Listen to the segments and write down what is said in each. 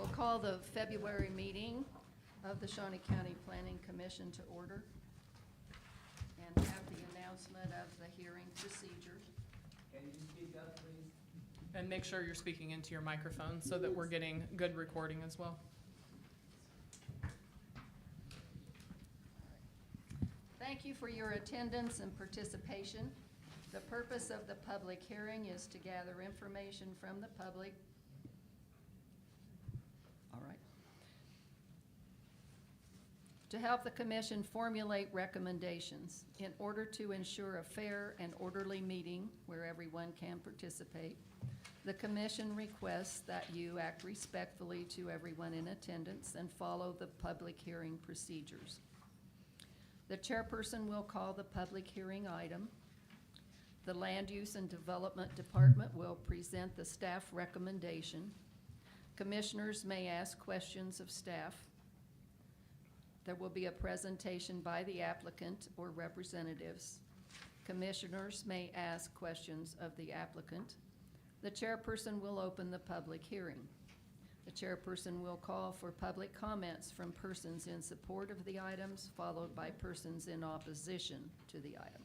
We'll call the February meeting of the Shawnee County Planning Commission to order and have the announcement of the hearing procedure. Can you speak up, please? And make sure you're speaking into your microphone so that we're getting good recording as well. Thank you for your attendance and participation. The purpose of the public hearing is to gather information from the public. All right. To help the commission formulate recommendations in order to ensure a fair and orderly meeting where everyone can participate. The commission requests that you act respectfully to everyone in attendance and follow the public hearing procedures. The chairperson will call the public hearing item. The Land Use and Development Department will present the staff recommendation. Commissioners may ask questions of staff. There will be a presentation by the applicant or representatives. Commissioners may ask questions of the applicant. The chairperson will open the public hearing. The chairperson will call for public comments from persons in support of the items, followed by persons in opposition to the item.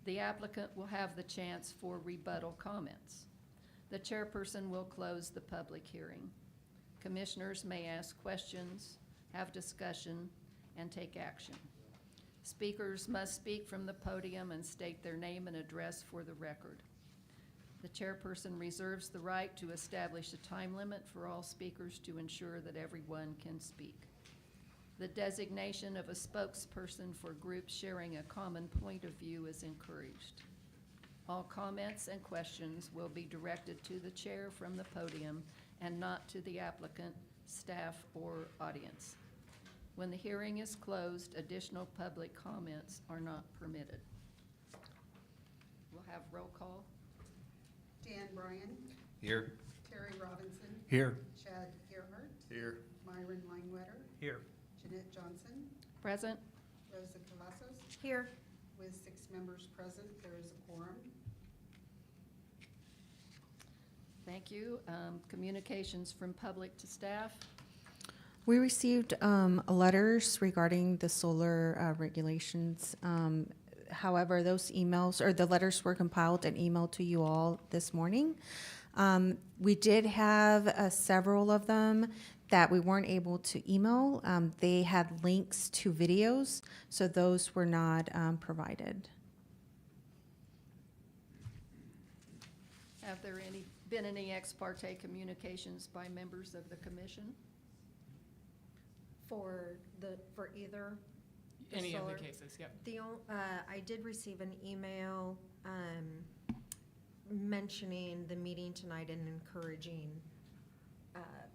The applicant will have the chance for rebuttal comments. The chairperson will close the public hearing. Commissioners may ask questions, have discussion, and take action. Speakers must speak from the podium and state their name and address for the record. The chairperson reserves the right to establish a time limit for all speakers to ensure that everyone can speak. The designation of a spokesperson for groups sharing a common point of view is encouraged. All comments and questions will be directed to the chair from the podium and not to the applicant, staff, or audience. When the hearing is closed, additional public comments are not permitted. We'll have roll call. Dan Bryan, Here. Terry Robinson, Here. Chad Gerhardt, Here. Myron Langwetter, Here. Jeanette Johnson, Present. Rosa Cavazos. Here. With 6 members present, there is a quorum. Thank you. Communications from public to staff. We received letters regarding the solar regulations. However, those emails, or the letters were compiled and emailed to you all this morning. We did have several of them that we weren't able to email. They had links to videos, so those were not provided. Have there been any ex parte communications by members of the commission? For either the Any of solar- the cases, yep. I did receive an email mentioning the meeting tonight and encouraging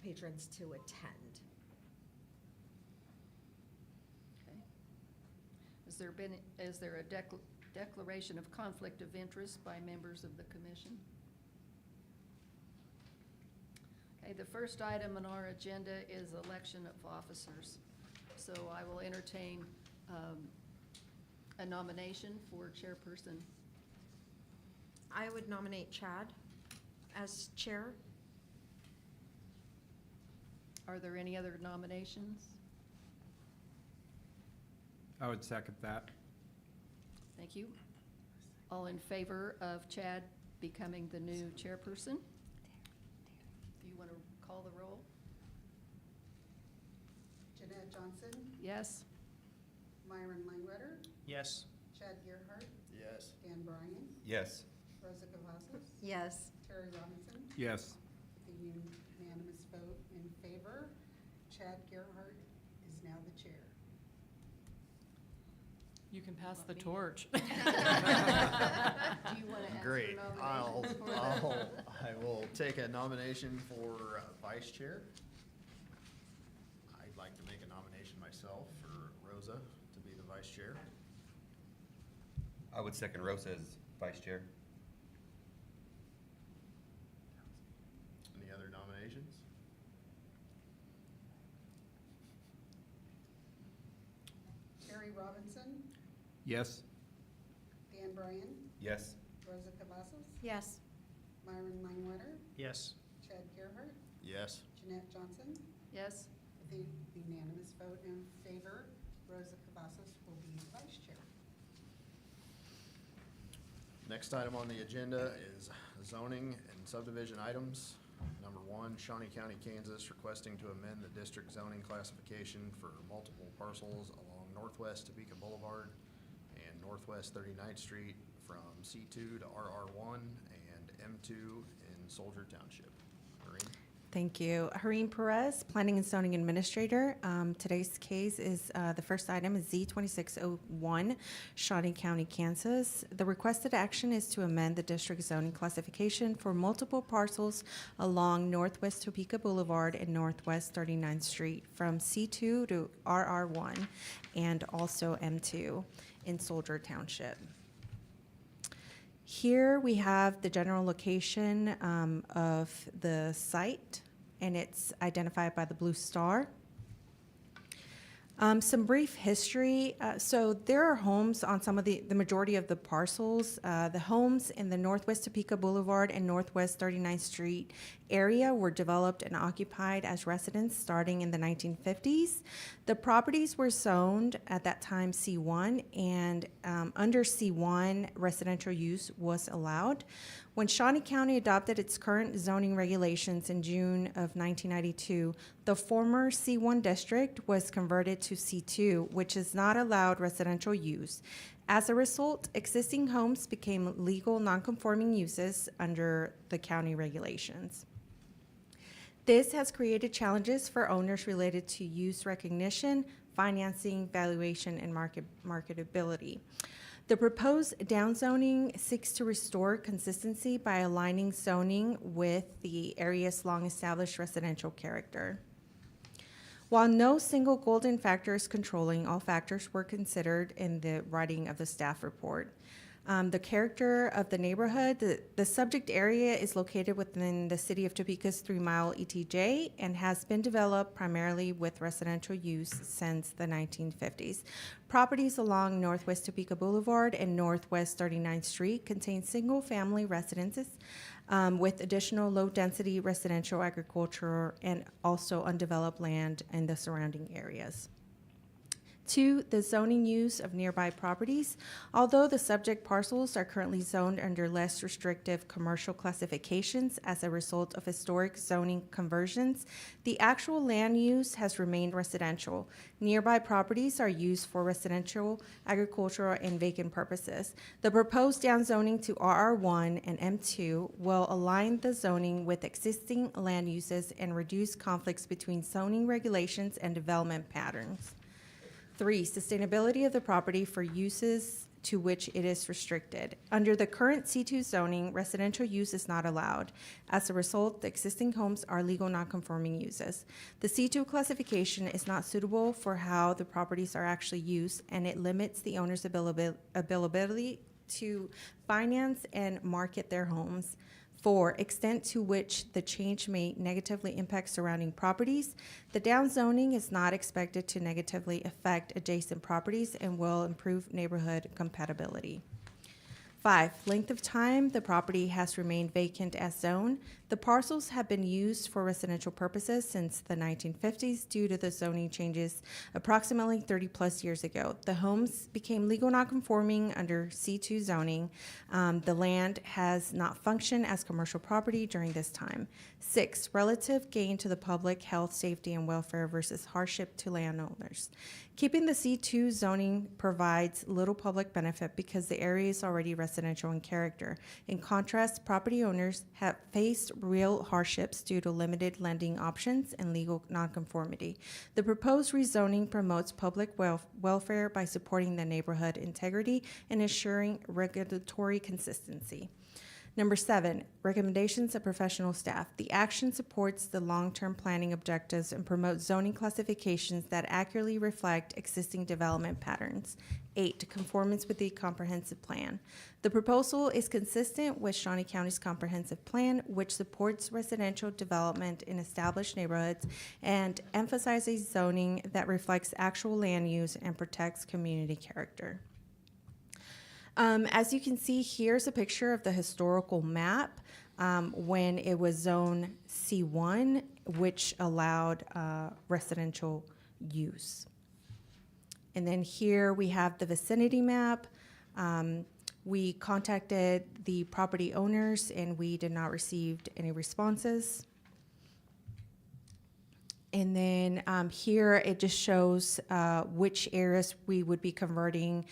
patrons to attend. Okay. Is there a declaration of conflict of interest by members of the commission? Okay, the first item on our agenda is election of officers. So I will entertain a nomination for chairperson. I would nominate Chad as chair. Are there any other nominations? I would second that. Thank you. All in favor of Chad becoming the new chairperson? Do you want to call the roll? Jeanette Johnson, Yes? Myron Langwetter, Yes. Chad Gerhardt, Yes. Dan Bryan, Yes. Rosa Cavazos, Yes. Terry Robinson. Yes. The unanimous vote in favor. Chad Gerhardt is now the chair. You can pass the Me. torch. Do you want to answer Great. nominations for the- I will take a nomination for vice chair. I'd like to make a nomination myself for Rosa to be the vice chair. I would second Rosa as vice chair. Any other nominations? Terry Robinson, Yes. Dan Bryan, Yes. Rosa Cavazos, Yes. Myron Langwetter, Yes. Chad Gerhardt, Yes. Jeanette Johnson. Yes? With a unanimous vote in favor, Rosa Cavazos will be vice chair. Next item on the agenda is zoning and subdivision items. Number one, Shawnee County, Kansas, requesting to amend the district zoning classification for multiple parcels along Northwest Topeka Boulevard and Northwest 39th Street from C2 to RR1 and M2 in Soldier Township. Maureen? Thank you. Hareen Perez, Planning and Zoning Administrator. Today's case is, the first item is Z2601, Shawnee County, Kansas. The requested action is to amend the district zoning classification for multiple parcels along Northwest Topeka Boulevard and Northwest 39th Street from C2 to RR1 and also M2 in Soldier Township. Here we have the general location of the site, and it's identified by the blue star. Some brief history. So there are homes on some of the majority of the parcels. The homes in the Northwest Topeka Boulevard and Northwest 39th Street area were developed and occupied as residents starting in the 1950s. The properties were zoned at that time C1, and under C1, residential use was allowed. When Shawnee County adopted its current zoning regulations in June of 1992, the former C1 district was converted to C2, which is not allowed residential use. As a result, existing homes became legal nonconforming uses under the county regulations. This has created challenges for owners related to use recognition, financing, valuation, and marketability. The proposed downzoning seeks to restore consistency by aligning zoning with the area's long-established residential character. While no single golden factor is controlling, all factors were considered in the writing of the staff report. The character of the neighborhood, the subject area is located within the city of Topeka's 3-mile ETJ and has been developed primarily with residential use since the 1950s. Properties along Northwest Topeka Boulevard and Northwest 39th Street contain single-family residences with additional low-density residential agriculture and also undeveloped land in the surrounding areas. 2, the zoning use of nearby properties. Although the subject parcels are currently zoned under less restrictive commercial classifications as a result of historic zoning conversions, the actual land use has remained residential. Nearby properties are used for residential, agricultural, and vacant purposes. The proposed downzoning to RR1 and M2 will align the zoning with existing land uses and reduce conflicts between zoning regulations and development patterns. 3, sustainability of the property for uses to which it is restricted. Under the current C2 zoning, residential use is not allowed. As a result, the existing homes are legal nonconforming uses. The C2 classification is not suitable for how the properties are actually used, and it limits the owner's ability to finance and market their homes. 4, extent to which the change may negatively impact surrounding properties. The downzoning is not expected to negatively affect adjacent properties and will improve neighborhood compatibility. 5, length of time the property has remained vacant as zoned. The parcels have been used for residential purposes since the 1950s due to the zoning changes approximately 30-plus years ago. The homes became legal nonconforming under C2 zoning. The land has not functioned as commercial property during this time. 6, relative gain to the public health, safety, and welfare versus hardship to landowners. Keeping the C2 zoning provides little public benefit because the area is already residential in character. In contrast, property owners have faced real hardships due to limited lending options and legal nonconformity. The proposed rezoning promotes public welfare by supporting the neighborhood integrity and ensuring regulatory consistency. Number 7, recommendations of professional staff. The action supports the long-term planning objectives and promotes zoning classifications that accurately reflect existing development patterns. 8, conformance with the comprehensive plan. The proposal is consistent with Shawnee County's comprehensive plan, which supports residential development in established neighborhoods and emphasizes zoning that reflects actual land use and protects community character. As you can see, here's a picture of the historical map. when it was zone C1, which allowed residential use. And then here we have the vicinity map. We contacted the property owners and we did not receive any responses. And then here it just shows which areas we would be converting.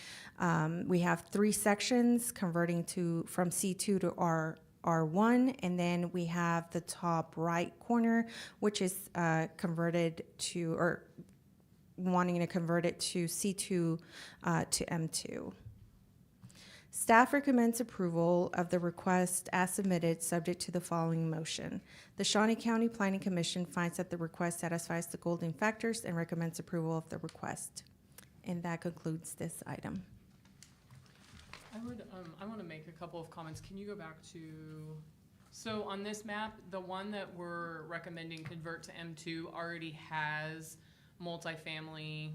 We have 3 sections converting from C2 to R1, and then we have the top right corner, which is converted to, or wanting to convert it to C2 to M2. Staff recommends approval of the request as submitted, subject to the following motion. The Shawnee County Planning Commission finds that the request satisfies the Golding factors and recommends approval of the request. And that concludes this item. I want to make a couple of comments. Can you go back to, so on this map, the one that we're recommending convert to M2 already has multifamily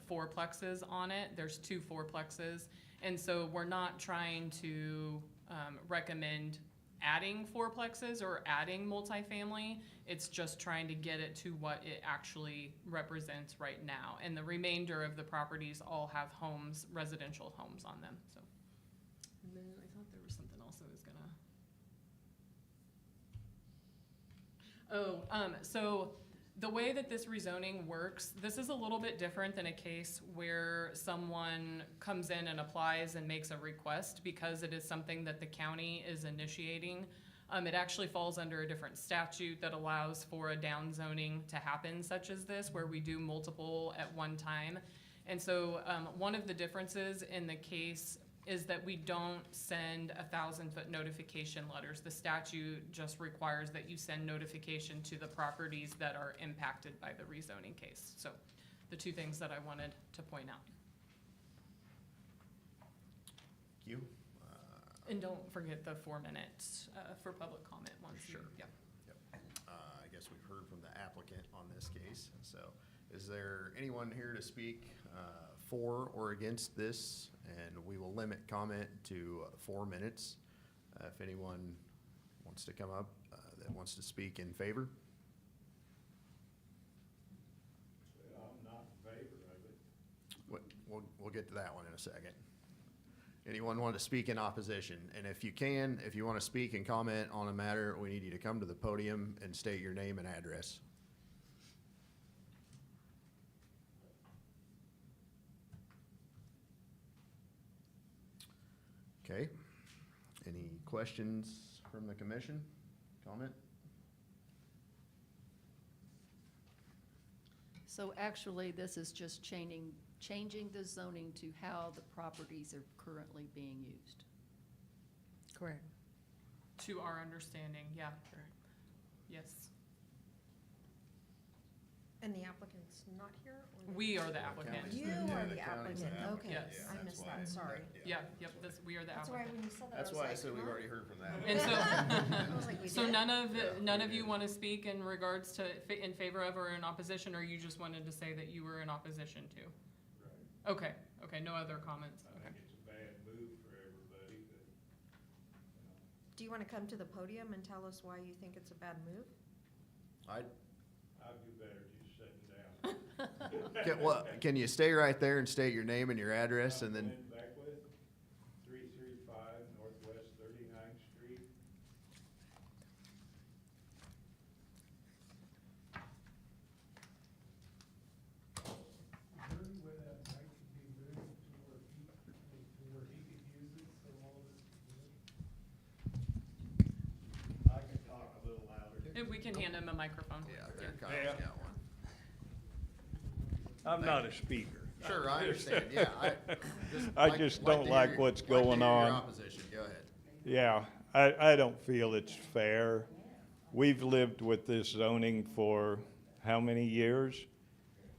fourplexes on it. There's 2 fourplexes. And so we're not trying to recommend adding fourplexes or adding multifamily. It's just trying to get it to what it actually represents right now. And the remainder of the properties all have homes, residential homes on them, so. And then I thought there was something else I was gonna. So the way that this rezoning works, this is a little bit different than a case where someone comes in and applies and makes a request, because it is something that the county is initiating. It actually falls under a different statute that allows for a downzoning to happen such as this, where we do multiple at one time. And so one of the differences in the case is that we don't send 1,000-foot notification letters. The statute just requires that you send notification to the properties that are impacted by the rezoning case. So the 2 things that I wanted to point out. Thank you. And don't forget the 4 minutes for public comment once. Sure. Yeah. I guess we've heard from the applicant on this case. So is there anyone here to speak for or against this? And we will limit comment to 4 minutes. If anyone wants to come up that wants to speak in favor. I'm not in favor of it. We'll get to that one in a second. Anyone want to speak in opposition? And if you want to speak and comment on a matter, we need you to come to the podium and state your name and address. Okay. Any questions from the commission? Comment? So actually, this is just changing the zoning to how the properties are currently being used. Correct. To our understanding, yeah. Yes. And the applicant's not here? Or We are the applicant. county's You Yeah, are the the county's applicant, the applicant. okay. Yes. Yeah, I that's missed why. that, sorry. Yeah, yep, we are the That's why applicant. when you said that, I That's was why I like, said we've huh? already heard from that. And so, I was like, we so did? none of you want to speak in regards to, in favor of or in opposition, or you just wanted to say that you were in opposition to? Right. Okay, no other comments, I okay. think it's a bad move for everybody, but, Do you want to come to the podium and tell us why you think it's a bad move? I'd do better just sitting down. Can you stay right there and state your name and your address and then? Glenn Beckwith, 335 Northwest 39th Street. Room where that mic could be moved to where he could use it, so all of us could hear it. I can talk a little louder. If we can hand him a microphone. Yeah, there Kyle's Yeah. got one. I'm not a speaker. Sure, I understand, yeah. I just don't like what's going Your on. opposition, go ahead. Yeah, I don't feel it's fair. We've lived with this zoning for how many years?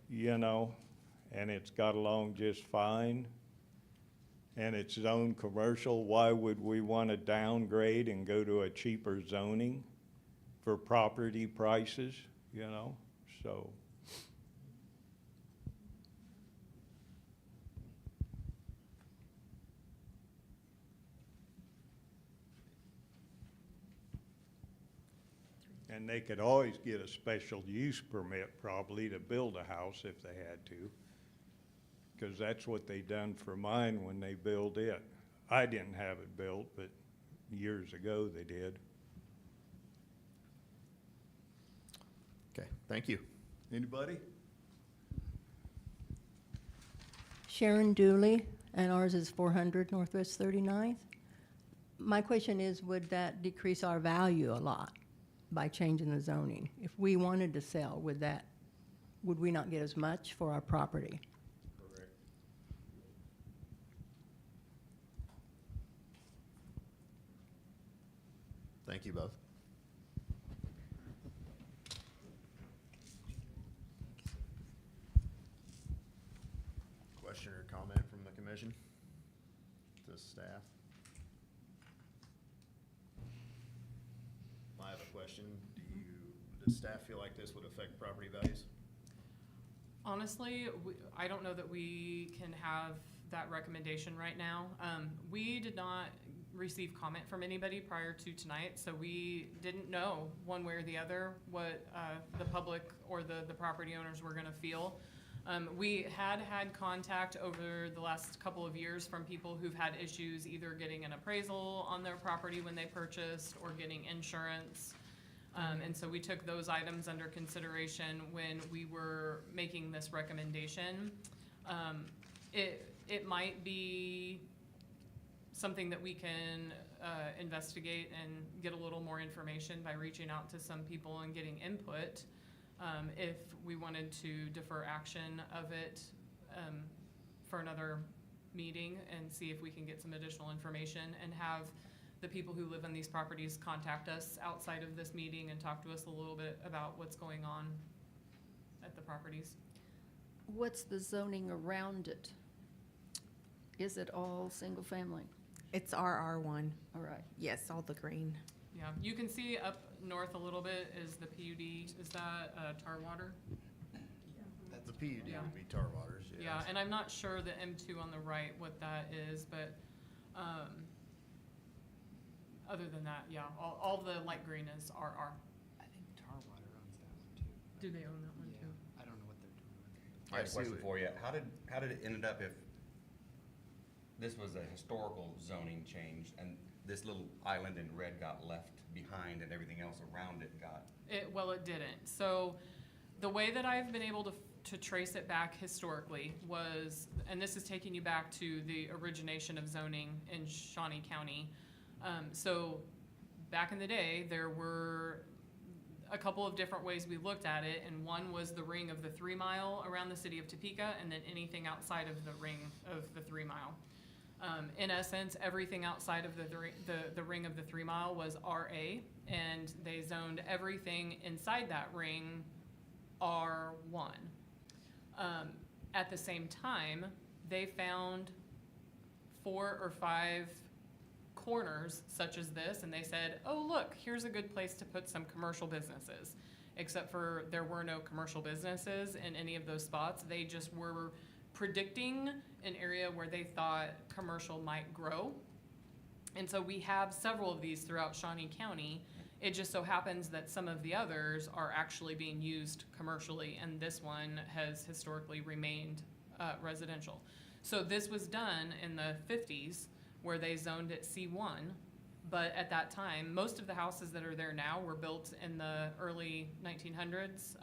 You know, and it's got along just fine. And it's zoned commercial. Why would we want to downgrade and go to a cheaper zoning for property prices, you know? So. And they could always get a special use permit probably to build a house if they had to. Because that's what they done for mine when they built it. I didn't have it built, but years ago they did. Okay, thank you. Anybody? Sharon Dooley, and ours is 400 Northwest 39th. My question is, would that decrease our value a lot by changing the zoning? If we wanted to sell, would we not get as much for our property? Correct. Thank you both. Question or comment from the commission to staff? I have a question. Does staff feel like this would affect property values? Honestly, I don't know that we can have that recommendation right now. We did not receive comment from anybody prior to tonight, so we didn't know one way or the other what the public or the property owners were gonna feel. We had contact over the last couple of years from people who've had issues either getting an appraisal on their property when they purchased or getting insurance. And so we took those items under consideration when we were making this recommendation. It might be something that we can investigate and get a little more information by reaching out to some people and getting input. If we wanted to defer action of it for another meeting and see if we can get some additional information and have the people who live on these properties contact us outside of this meeting and talk to us a little bit about what's going on at the properties. What's the zoning around it? Is it all single family? It's RR1. All right. Yes, all the green. Yeah, you can see up north a little bit is the PUD. Is that tar water? The PUD Yeah. would be tar waters, yes. Yeah, and I'm not sure the M2 on the right what that is, but other than that, yeah, all the light green is RR. I think Tarwater owns that one too. Do they own that one too? I don't know what they're doing with it. I have a question for you. How did it end up if this was a historical zoning change and this little island in red got left behind and everything else around it got? Well, it didn't. So the way that I've been able to trace it back historically was, and this is taking you back to the origination of zoning in Shawnee County. So back in the day, there were a couple of different ways we looked at it, and one was the ring of the 3 mile around the city of Topeka, and then anything outside of the ring of the 3 mile. In essence, everything outside of the ring of the 3 mile was RA, and they zoned everything inside that ring R1. At the same time, they found 4 or 5 corners such as this, and they said, oh, look, here's a good place to put some commercial businesses. Except for there were no commercial businesses in any of those spots. They just were predicting an area where they thought commercial might grow. And so we have several of these throughout Shawnee County. It just so happens that some of the others are actually being used commercially, and this one has historically remained residential. So this was done in the 50s, where they zoned it C1, but at that time, most of the houses that are there now were built in the early 1900s,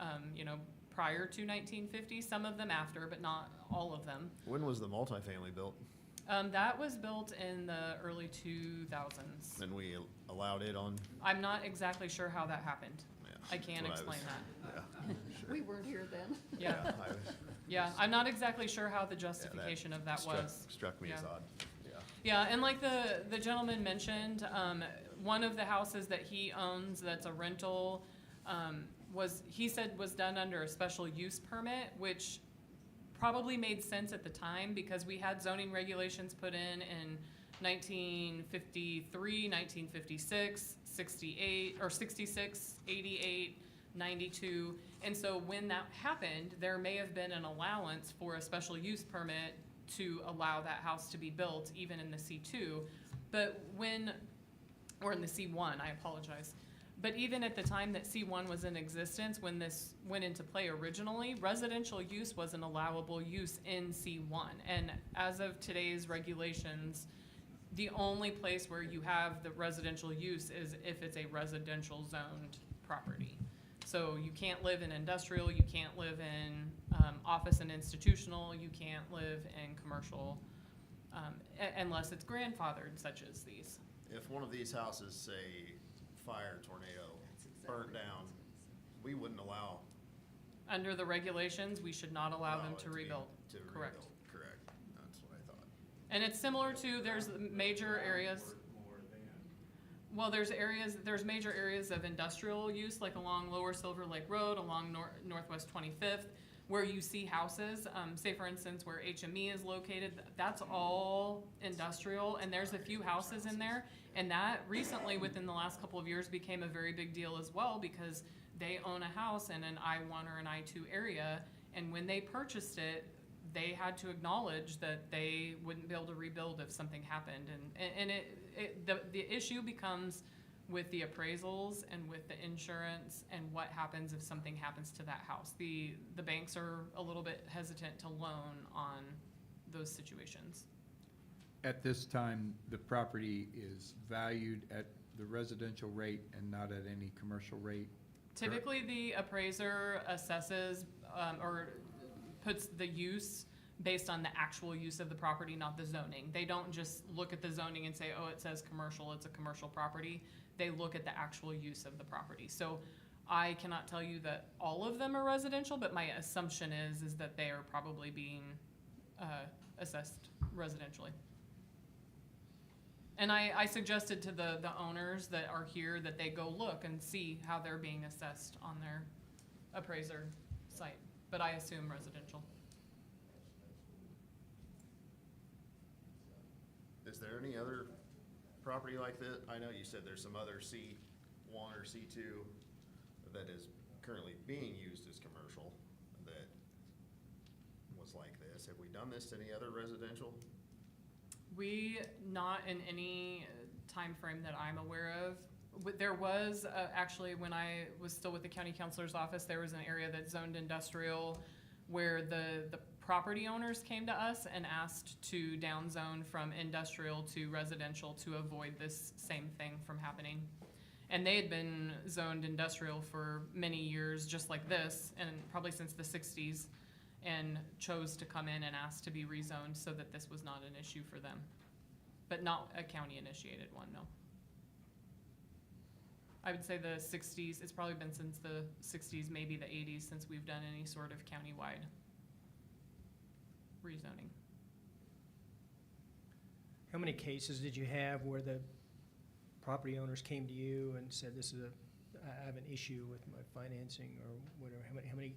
prior to 1950, some of them after, but not all of them. When was the multifamily built? That was built in the early 2000s. And we allowed it on? I'm not exactly sure how that happened. Yeah, I can't that's what explain was- that. Yeah, sure. We weren't here then. Yeah, I was- yeah, I'm not exactly sure how the justification of that was. Struck me as Yeah. odd, yeah. Yeah, and like the gentleman mentioned, one of the houses that he owns that's a rental, he said was done under a special use permit, which probably made sense at the time because we had zoning regulations put in 1953, 1956, 68, or 66, 88, 92. And so when that happened, there may have been an allowance for a special use permit to allow that house to be built, even in the C2. But or in the C1, I apologize. But even at the time that C1 was in existence, when this went into play originally, residential use was an allowable use in C1. And as of today's regulations, the only place where you have the residential use is if it's a residential zoned property. So you can't live in industrial, you can't live in office and institutional, you can't live in commercial, unless it's grandfathered, such as these. If one of these houses, say, fire, tornado, burnt down, we wouldn't allow. Under the regulations, we should not allow them it to be- rebuild. To Correct. rebuild, correct. That's what I thought. And it's similar to, there's major areas. Well, there's major areas of industrial use, like along Lower Silver Lake Road, along Northwest 25th, where you see houses, say for instance, where HME is located, that's all industrial, and there's a few houses in there. And that recently, within the last couple of years, became a very big deal as well, because they own a house in an I-1 or an I-2 area, and when they purchased it, they had to acknowledge that they wouldn't be able to rebuild if something happened. And the issue becomes with the appraisals and with the insurance and what happens if something happens to that house. The banks are a little bit hesitant to loan on those situations. At this time, the property is valued at the residential rate and not at any commercial rate? Typically, the appraiser assesses or puts the use based on the actual use of the property, not the zoning. They don't just look at the zoning and say, oh, it says commercial, it's a commercial property. They look at the actual use of the property. So I cannot tell you that all of them are residential, but my assumption is that they are probably being assessed residentially. And I suggested to the owners that are here that they go look and see how they're being assessed on their appraiser site, but I assume residential. Is there any other property like that? I know you said there's some other C1 or C2 that is currently being used as commercial that was like this. Have we done this to any other residential? We, not in any time frame that I'm aware of. There was, actually, when I was still with the county counselor's office, there was an area that's zoned industrial where the property owners came to us and asked to downzone from industrial to residential to avoid this same thing from happening. And they had been zoned industrial for many years, just like this, and probably since the 60s, and chose to come in and ask to be rezoned so that this was not an issue for them. But not a county-initiated one, no. I would say the 60s, it's probably been since the 60s, maybe the 80s, since we've done any sort of countywide rezoning. How many cases did you have where the property owners came to you and said, I have an issue with my financing or whatever? How many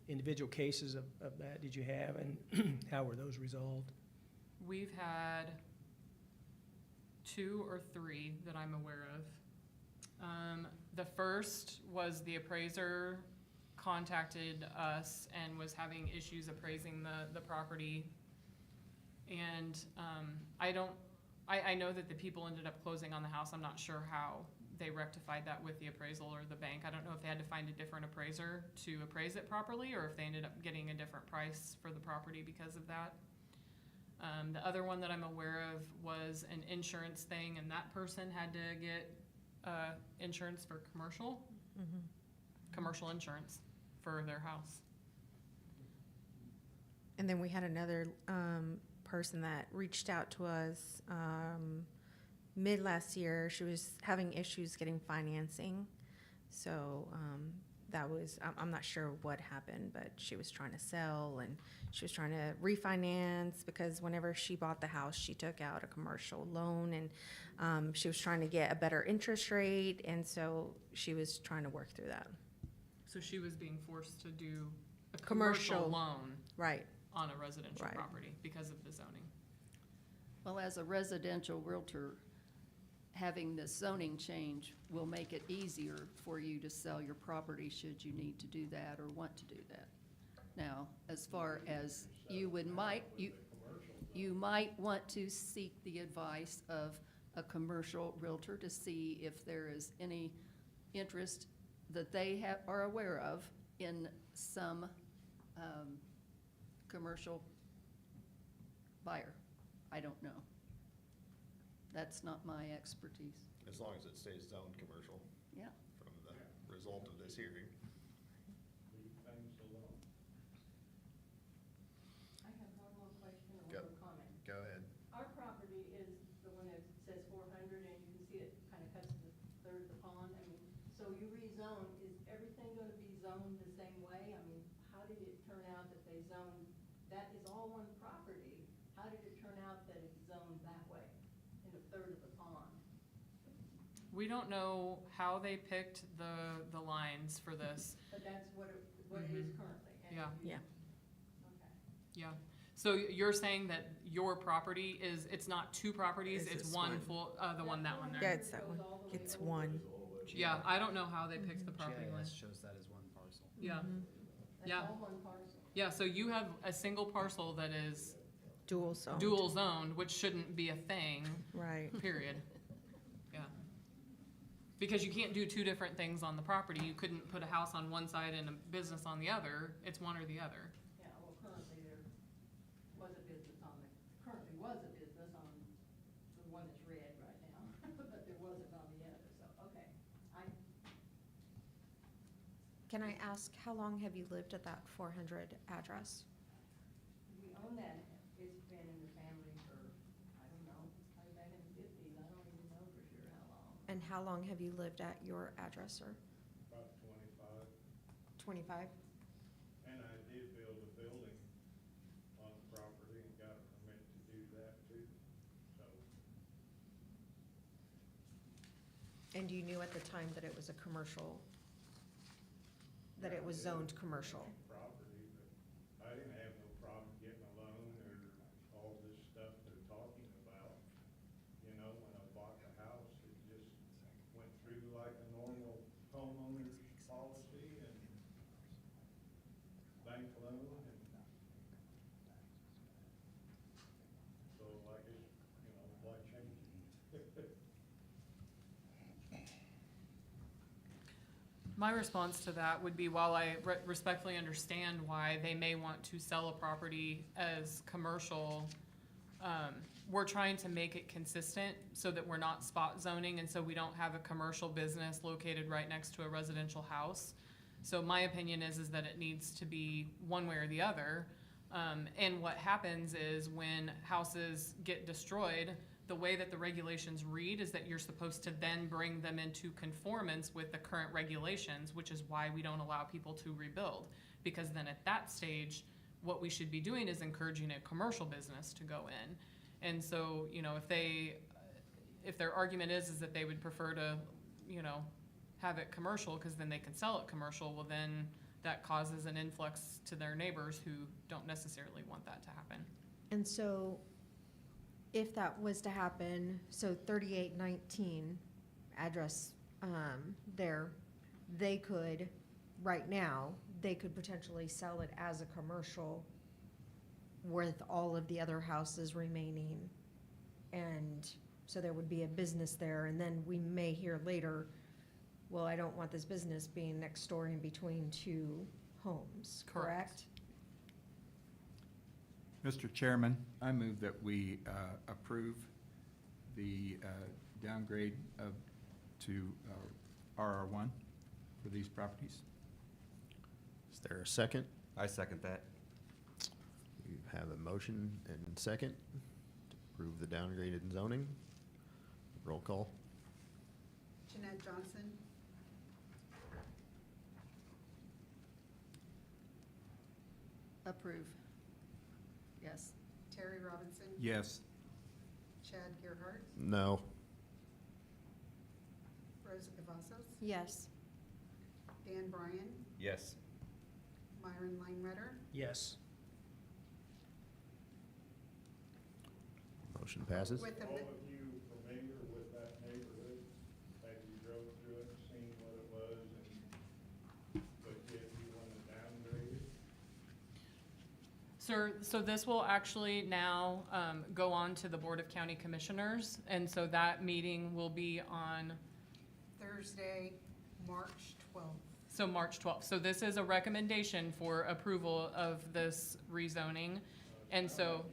individual cases of that did you have, and how were those resolved? We've had 2 or 3 that I'm aware of. The first was the appraiser contacted us and was having issues appraising the property. And I know that the people ended up closing on the house. I'm not sure how they rectified that with the appraisal or the bank. I don't know if they had to find a different appraiser to appraise it properly, or if they ended up getting a different price for the property because of that. The other one that I'm aware of was an insurance thing, and that person had to get insurance for commercial insurance for their house. And then we had another person that reached out to us mid last year. She was having issues getting financing. So that was, I'm not sure what happened, but she was trying to sell and she was trying to refinance because whenever she bought the house, she took out a commercial loan and she was trying to get a better interest rate. And so she was trying to work through that. So she was being forced to do a Commercial. commercial loan Right. on a residential Right. property because of the zoning. Well, as a residential realtor, having this zoning change will make it easier for you to sell your property should you need to do that or want to do that. Now, as far as you might want to seek the advice of a commercial realtor to see if there is any interest that they are aware of in some commercial buyer. I don't know. That's not my expertise. As long as it stays zoned commercial Yeah. from the result of this hearing. Leave things alone. I have one more question or Go. one more comment. Go ahead. Our property is the one that says 400, and you can see it kind of cuts the third of the pond. I mean, so you rezone, is everything going to be zoned the same way? I mean, how did it turn out that they zoned, that is all one property? How did it turn out that it's zoned that way, in a third of the pond? We don't know how they picked the lines for this. But that's what it is currently. and Yeah. you- Yeah. Okay. Yeah. So you're saying that your property is, it's not two properties, It's it's just one one. full, the one, that one Yeah, there? it's that one. It's one. Yeah, I don't know how they picked the property GIS lines. shows that as one parcel. Yeah, That's Yeah. all one parcel. yeah, so you have a single parcel that is Dual zone. dual zoned, which shouldn't be a thing, Right. period. Yeah. Because you can't do two different things on the property. You couldn't put a house on one side and a business on the other. It's one or the other. Yeah, well, currently there was a business on currently was a business on the one that's red right now, but there wasn't on the other, so, okay. Can I ask, how long have you lived at that 400 address? We own that, it's been in the family for, I don't know, probably back in the 50s, I don't even know for sure how long. And how long have you lived at your address, sir? About 25. 25? And I did build a building on the property and got a permit to do that too, so. And you knew at the time that it was a commercial, that it was zoned commercial? Property, but I didn't have no problem getting a loan or all this stuff they're talking about. You know, when I bought the house, it just went through like a normal homeowner's policy and bank loan and so I guess, you know, why change it? My response to that would be, while I respectfully understand why they may want to sell a property as commercial, we're trying to make it consistent so that we're not spot zoning and so we don't have a commercial business located right next to a residential house. So my opinion is that it needs to be one way or the other. And what happens is when houses get destroyed, the way that the regulations read is that you're supposed to then bring them into conformance with the current regulations, which is why we don't allow people to rebuild. Because then at that stage, what we should be doing is encouraging a commercial business to go in. And so, you know, if their argument is that they would prefer to, you know, have it commercial because then they can sell it commercial, well then that causes an influx to their neighbors who don't necessarily want that to happen. And so, if that was to happen, so 3819 address there, they could, right now, they could potentially sell it as a commercial with all of the other houses remaining. And so there would be a business there, and then we may hear later, well, I don't want this business being next door in between two homes, correct? Mr. Chairman, I move that we approve the downgrade to RR1 for these properties. Is there a second? I second that. You have a motion and second to approve the downgraded zoning. Roll call. Jeanette Johnson, Approve. Yes. Terry Robinson, Yes. Chad Gerhardt, No. Rosa Cavazos, Yes. Dan Bryan, Yes. Myron Langretter, Yes. Motion passes. with the, All of you familiar with that neighborhood? Have you drove through it, seen what it was, and, but yet you want to downgrade it? Sir, so this will actually now go on to the Board of County Commissioners, and so that meeting will be on, Thursday March 12th. So March 12th. So this is a recommendation for approval of this rezoning. And so,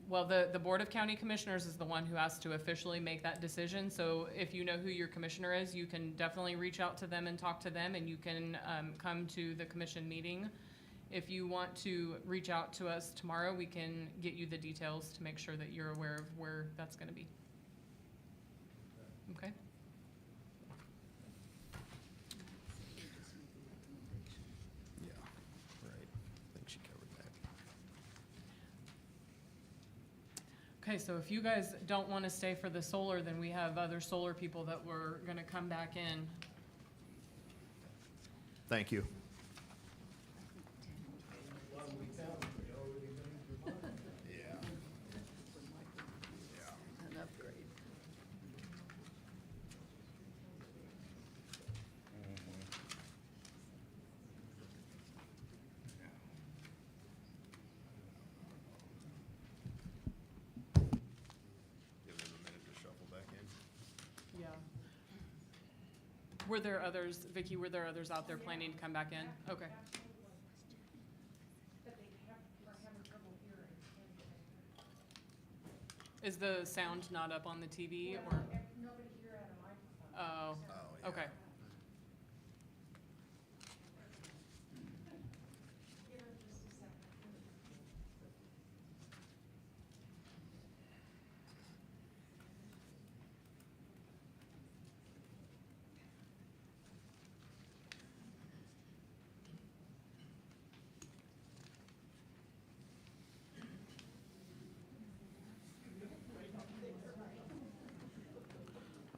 well, the Board of County Commissioners is the one who has to officially make that decision. So if you know who your commissioner is, you can definitely reach out to them and talk to them, and you can come to the commission meeting. If you want to reach out to us tomorrow, we can get you the details to make sure that you're aware of where that's going to be. Okay? Yeah, right. I think she covered that. Okay, so if you guys don't want to stay for the solar, then we have other solar people that were going to come back in. Thank you. Yeah. An upgrade. Give them a minute to shuffle back in. Yeah. Were there others, Vicky, were there others out there planning to come back in? Okay. Is the sound not up on the TV or? Nobody here had a microphone. Oh, yeah. okay.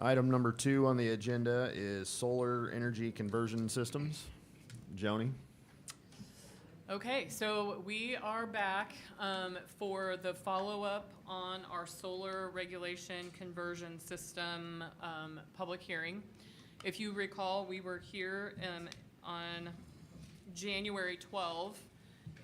Item number 2 on the agenda is solar energy conversion systems. Joni? Okay, so we are back for the follow-up on our solar regulation conversion system public hearing. If you recall, we were here on January 12th,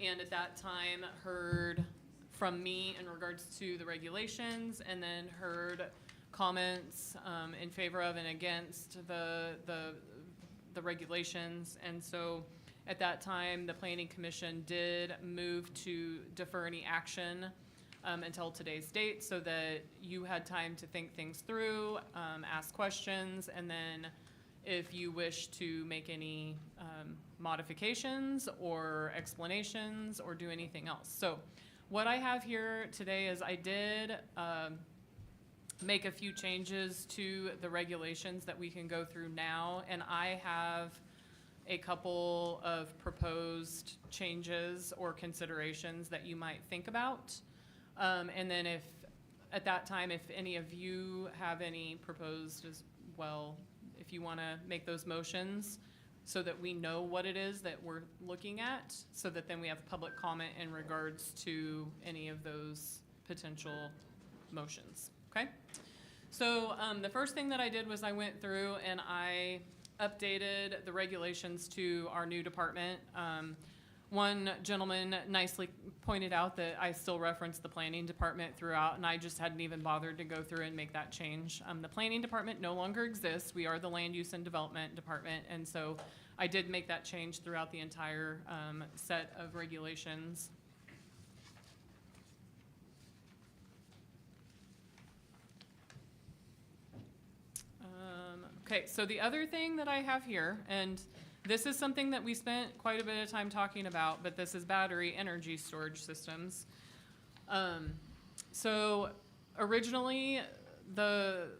and at that time heard from me in regards to the regulations, and then heard comments in favor of and against the regulations. And so at that time, the Planning Commission did move to defer any action until today's date so that you had time to think things through, ask questions, and then if you wish to make any modifications or explanations or do anything else. So what I have here today is I did make a few changes to the regulations that we can go through now, and I have a couple of proposed changes or considerations that you might think about. And then if, at that time, if any of you have any proposed as well, if you want to make those motions so that we know what it is that we're looking at, so that then we have public comment in regards to any of those potential motions, okay? So the first thing that I did was I went through and I updated the regulations to our new department. One gentleman nicely pointed out that I still reference the planning department throughout, and I just hadn't even bothered to go through and make that change. The planning department no longer exists. We are the land use and development department, and so I did make that change throughout the entire set of regulations. Okay, so the other thing that I have here, and this is something that we spent quite a bit of time talking about, but this is battery energy storage systems. So originally, the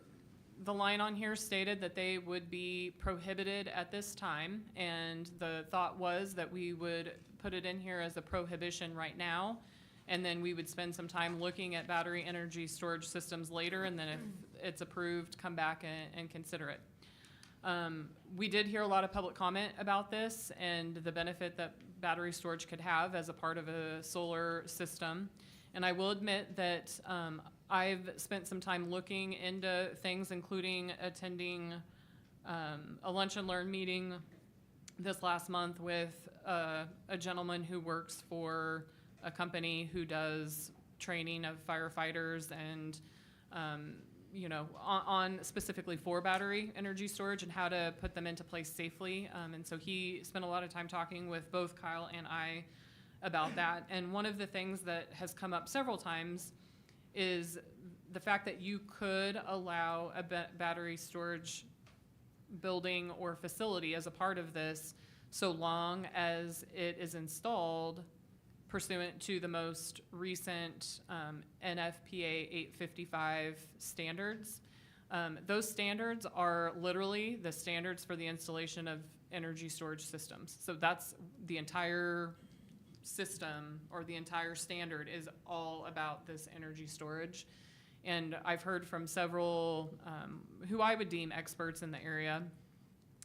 line on here stated that they would be prohibited at this time, and the thought was that we would put it in here as a prohibition right now, and then we would spend some time looking at battery energy storage systems later, and then if it's approved, come back and consider it. We did hear a lot of public comment about this and the benefit that battery storage could have as a part of a solar system. And I will admit that I've spent some time looking into things, including attending a lunch and learn meeting this last month with a gentleman who works for a company who does training of firefighters and on specifically for battery energy storage and how to put them into place safely. And so he spent a lot of time talking with both Kyle and I about that. And one of the things that has come up several times is the fact that you could allow a battery storage building or facility as a part of this, so long as it is installed pursuant to the most recent NFPA 855 standards. Those standards are literally the standards for the installation of energy storage systems. So that's the entire system, or the entire standard is all about this energy storage. And I've heard from several who I would deem experts in the area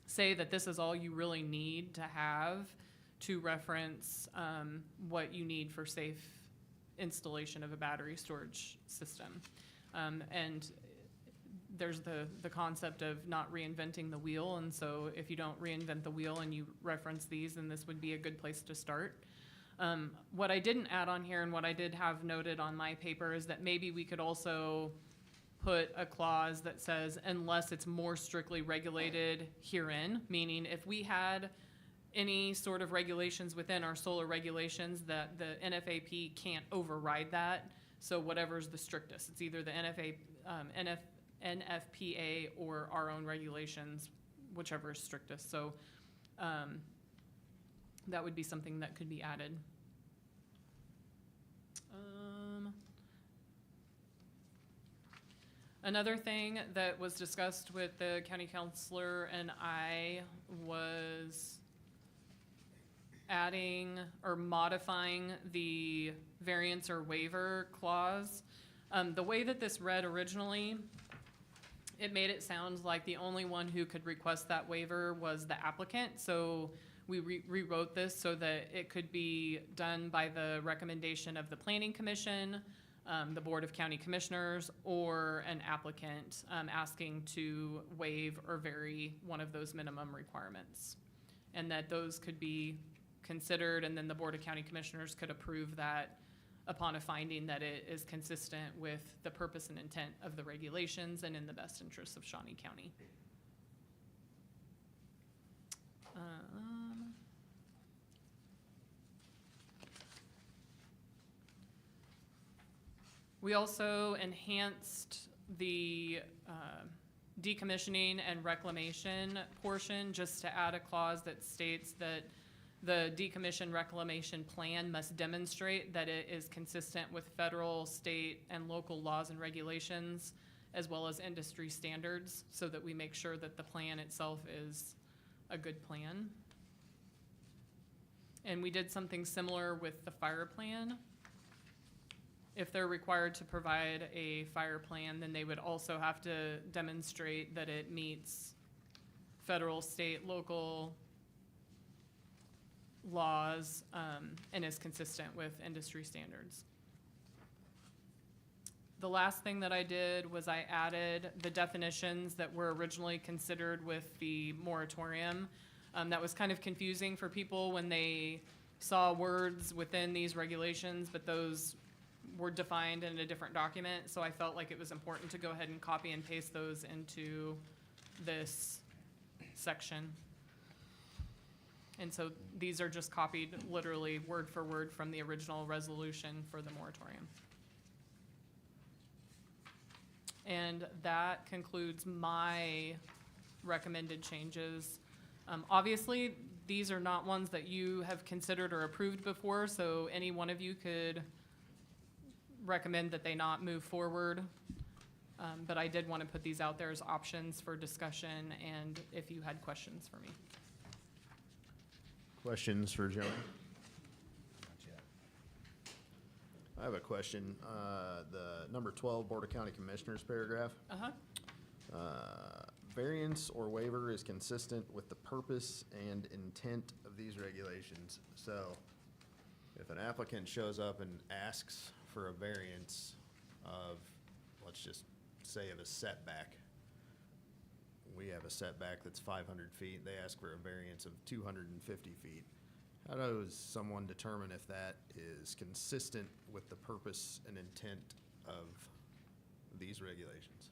say that this is all you really need to have to reference what you need for safe installation of a battery storage system. And there's the concept of not reinventing the wheel. And so if you don't reinvent the wheel and you reference these, then this would be a good place to start. What I didn't add on here and what I did have noted on my paper is that maybe we could also put a clause that says, unless it's more strictly regulated herein, meaning if we had any sort of regulations within our solar regulations, that the NFAP can't override that. So whatever's the strictest, it's either the NFPA or our own regulations, whichever is strictest. So that would be something that could be added. Another thing that was discussed with the county councilor and I was adding or modifying the variance or waiver clause. The way that this read originally, it made it sound like the only one who could request that waiver was the applicant. So we rewrote this so that it could be done by the recommendation of the Planning Commission, the Board of County Commissioners, or an applicant asking to waive or vary one of those minimum requirements. And that those could be considered, and then the Board of County Commissioners could approve that upon a finding that it is consistent with the purpose and intent of the regulations and in the best interests of Shawnee County. We also enhanced the decommissioning and reclamation portion, just to add a clause that states that the decommission reclamation plan must demonstrate that it is consistent with federal, state, and local laws and regulations, as well as industry standards, so that we make sure that the plan itself is a good plan. And we did something similar with the fire plan. If they're required to provide a fire plan, then they would also have to demonstrate that it meets federal, state, local laws and is consistent with industry standards. The last thing that I did was I added the definitions that were originally considered with the moratorium. That was kind of confusing for people when they saw words within these regulations, but those were defined in a different document. So I felt like it was important to go ahead and copy and paste those into this section. And so these are just copied literally word for word from the original resolution for the moratorium. And that concludes my recommended changes. Obviously, these are not ones that you have considered or approved before, so any one of you could recommend that they not move forward. But I did want to put these out there as options for discussion and if you had questions for me. Questions for Joey? Not yet. I have a question. The number 12, Board of County Commissioners paragraph. Variance or waiver is consistent with the purpose and intent of these regulations. So if an applicant shows up and asks for a variance of, let's just say, of a setback, we have a setback that's 500 feet, they ask for a variance of 250 feet. How does someone determine if that is consistent with the purpose and intent of these regulations?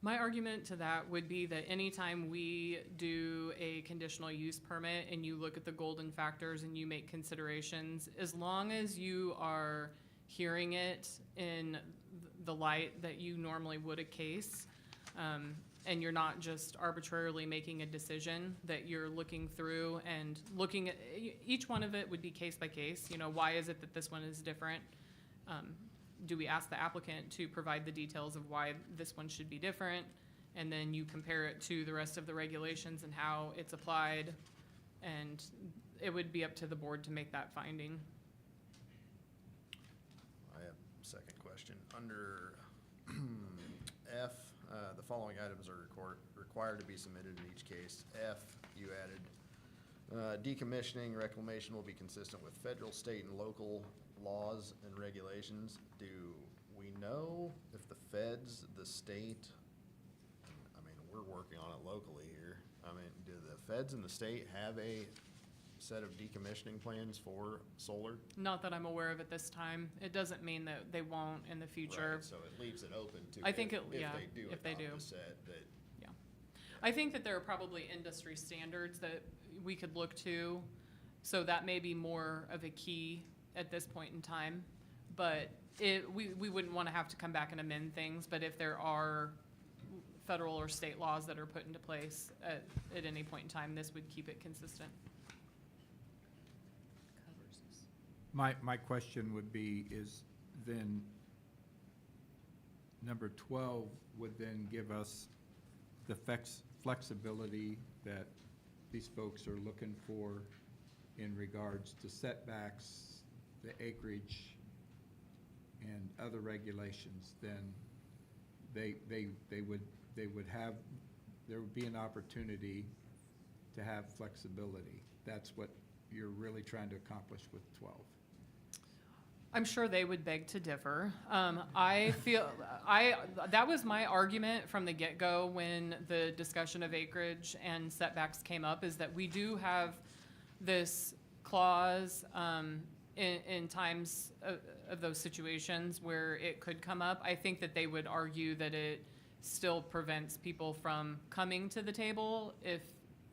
My argument to that would be that anytime we do a conditional use permit and you look at the golden factors and you make considerations, as long as you are hearing it in the light that you normally would a case, and you're not just arbitrarily making a decision, that you're looking through and looking at, each one of it would be case by case, why is it that this one is different? Do we ask the applicant to provide the details of why this one should be different? And then you compare it to the rest of the regulations and how it's applied. And it would be up to the board to make that finding. I have a second question. Under F, the following items are required to be submitted in each case. F, you added, decommissioning reclamation will be consistent with federal, state, and local laws and regulations. Do we know if the feds, the state, I mean, we're working on it locally here. I mean, do the feds and the state have a set of decommissioning plans for solar? Not that I'm aware of at this time. It doesn't mean that they won't in the future. Right, so it leaves it open to, I think if yeah, they do if they adopt do. the set, that Yeah. I think that there are probably industry standards that we could look to. So that may be more of a key at this point in time. But we wouldn't want to have to come back and amend things. But if there are federal or state laws that are put into place at any point in time, this would keep it consistent. My question would be, is then number 12 would then give us the flexibility that these folks are looking for in regards to setbacks, the acreage, and other regulations, then they would have, there would be an opportunity to have flexibility. That's what you're really trying to accomplish with 12. I'm sure they would beg to differ. I feel, that was my argument from the get-go when the discussion of acreage and setbacks came up, is that we do have this clause in times of those situations where it could come up. I think that they would argue that it still prevents people from coming to the table if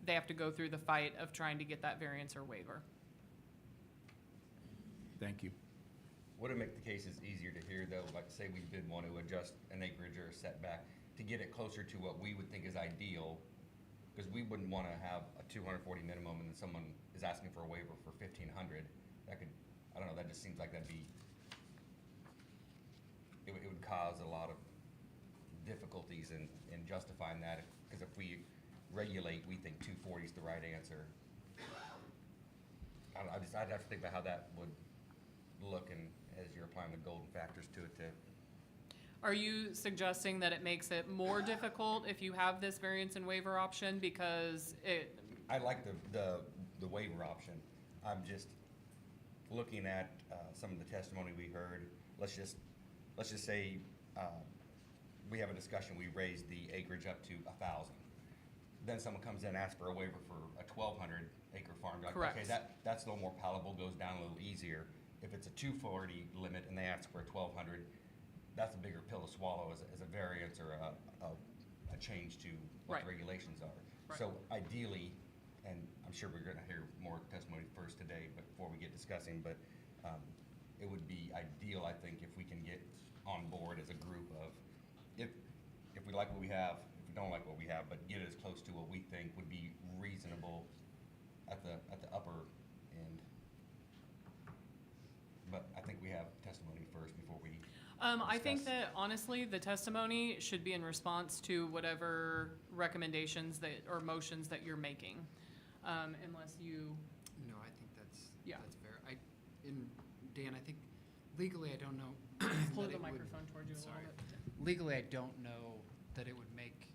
they have to go through the fight of trying to get that variance or waiver. Thank you. Would it make the cases easier to hear though, like say we did want to adjust an acreage or a setback to get it closer to what we would think is ideal? Because we wouldn't want to have a 240 minimum and then someone is asking for a waiver for 1,500. That could, I don't know, that just seems like that'd be, it would cause a lot of difficulties in justifying that. Because if we regulate, we think 240 is the right answer. I don't know, I'd have to think about how that would look and as you're applying the golden factors to it too. Are you suggesting that it makes it more difficult if you have this variance and waiver option because it? I like the waiver option. I'm just looking at some of the testimony we heard. Let's just say we have a discussion. We raise the acreage up to 1,000. Then someone comes in and asks for a waiver for a 1,200 acre farm. Like, correct. Okay, that's a little more palatable. Goes down a little easier. If it's a 240 limit and they ask for a 1,200, that's a bigger pill to swallow as a variance or a change to what the regulations are. Right. So ideally, and I'm sure we're going to hear more testimony first today, but before we get discussing, but it would be ideal, I think, if we can get on board as a group of, if we like what we have, if we don't like what we have, but get it as close to what we think would be reasonable at the upper end. But I think we have testimony first before we I think discuss. that honestly, the testimony should be in response to whatever recommendations that, or motions that you're making. Unless you, No, I think that's fair. Dan, I think legally I don't know. pull that the it would- microphone towards you a sorry. little bit. Legally, I don't know that it would make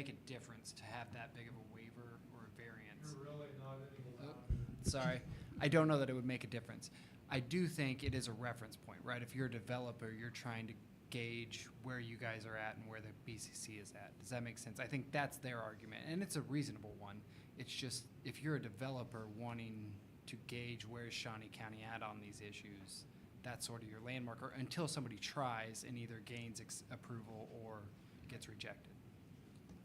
a difference to have that big of a waiver or a variance. You're really not any allowed. Sorry, I don't know that it would make a difference. I do think it is a reference point, right? If you're a developer, you're trying to gauge where you guys are at and where the BCC is at. Does that make sense? I think that's their argument, and it's a reasonable one. It's just, if you're a developer wanting to gauge where is Shawnee County at on these issues, that's sort of your landmark, or until somebody tries and either gains approval or gets rejected,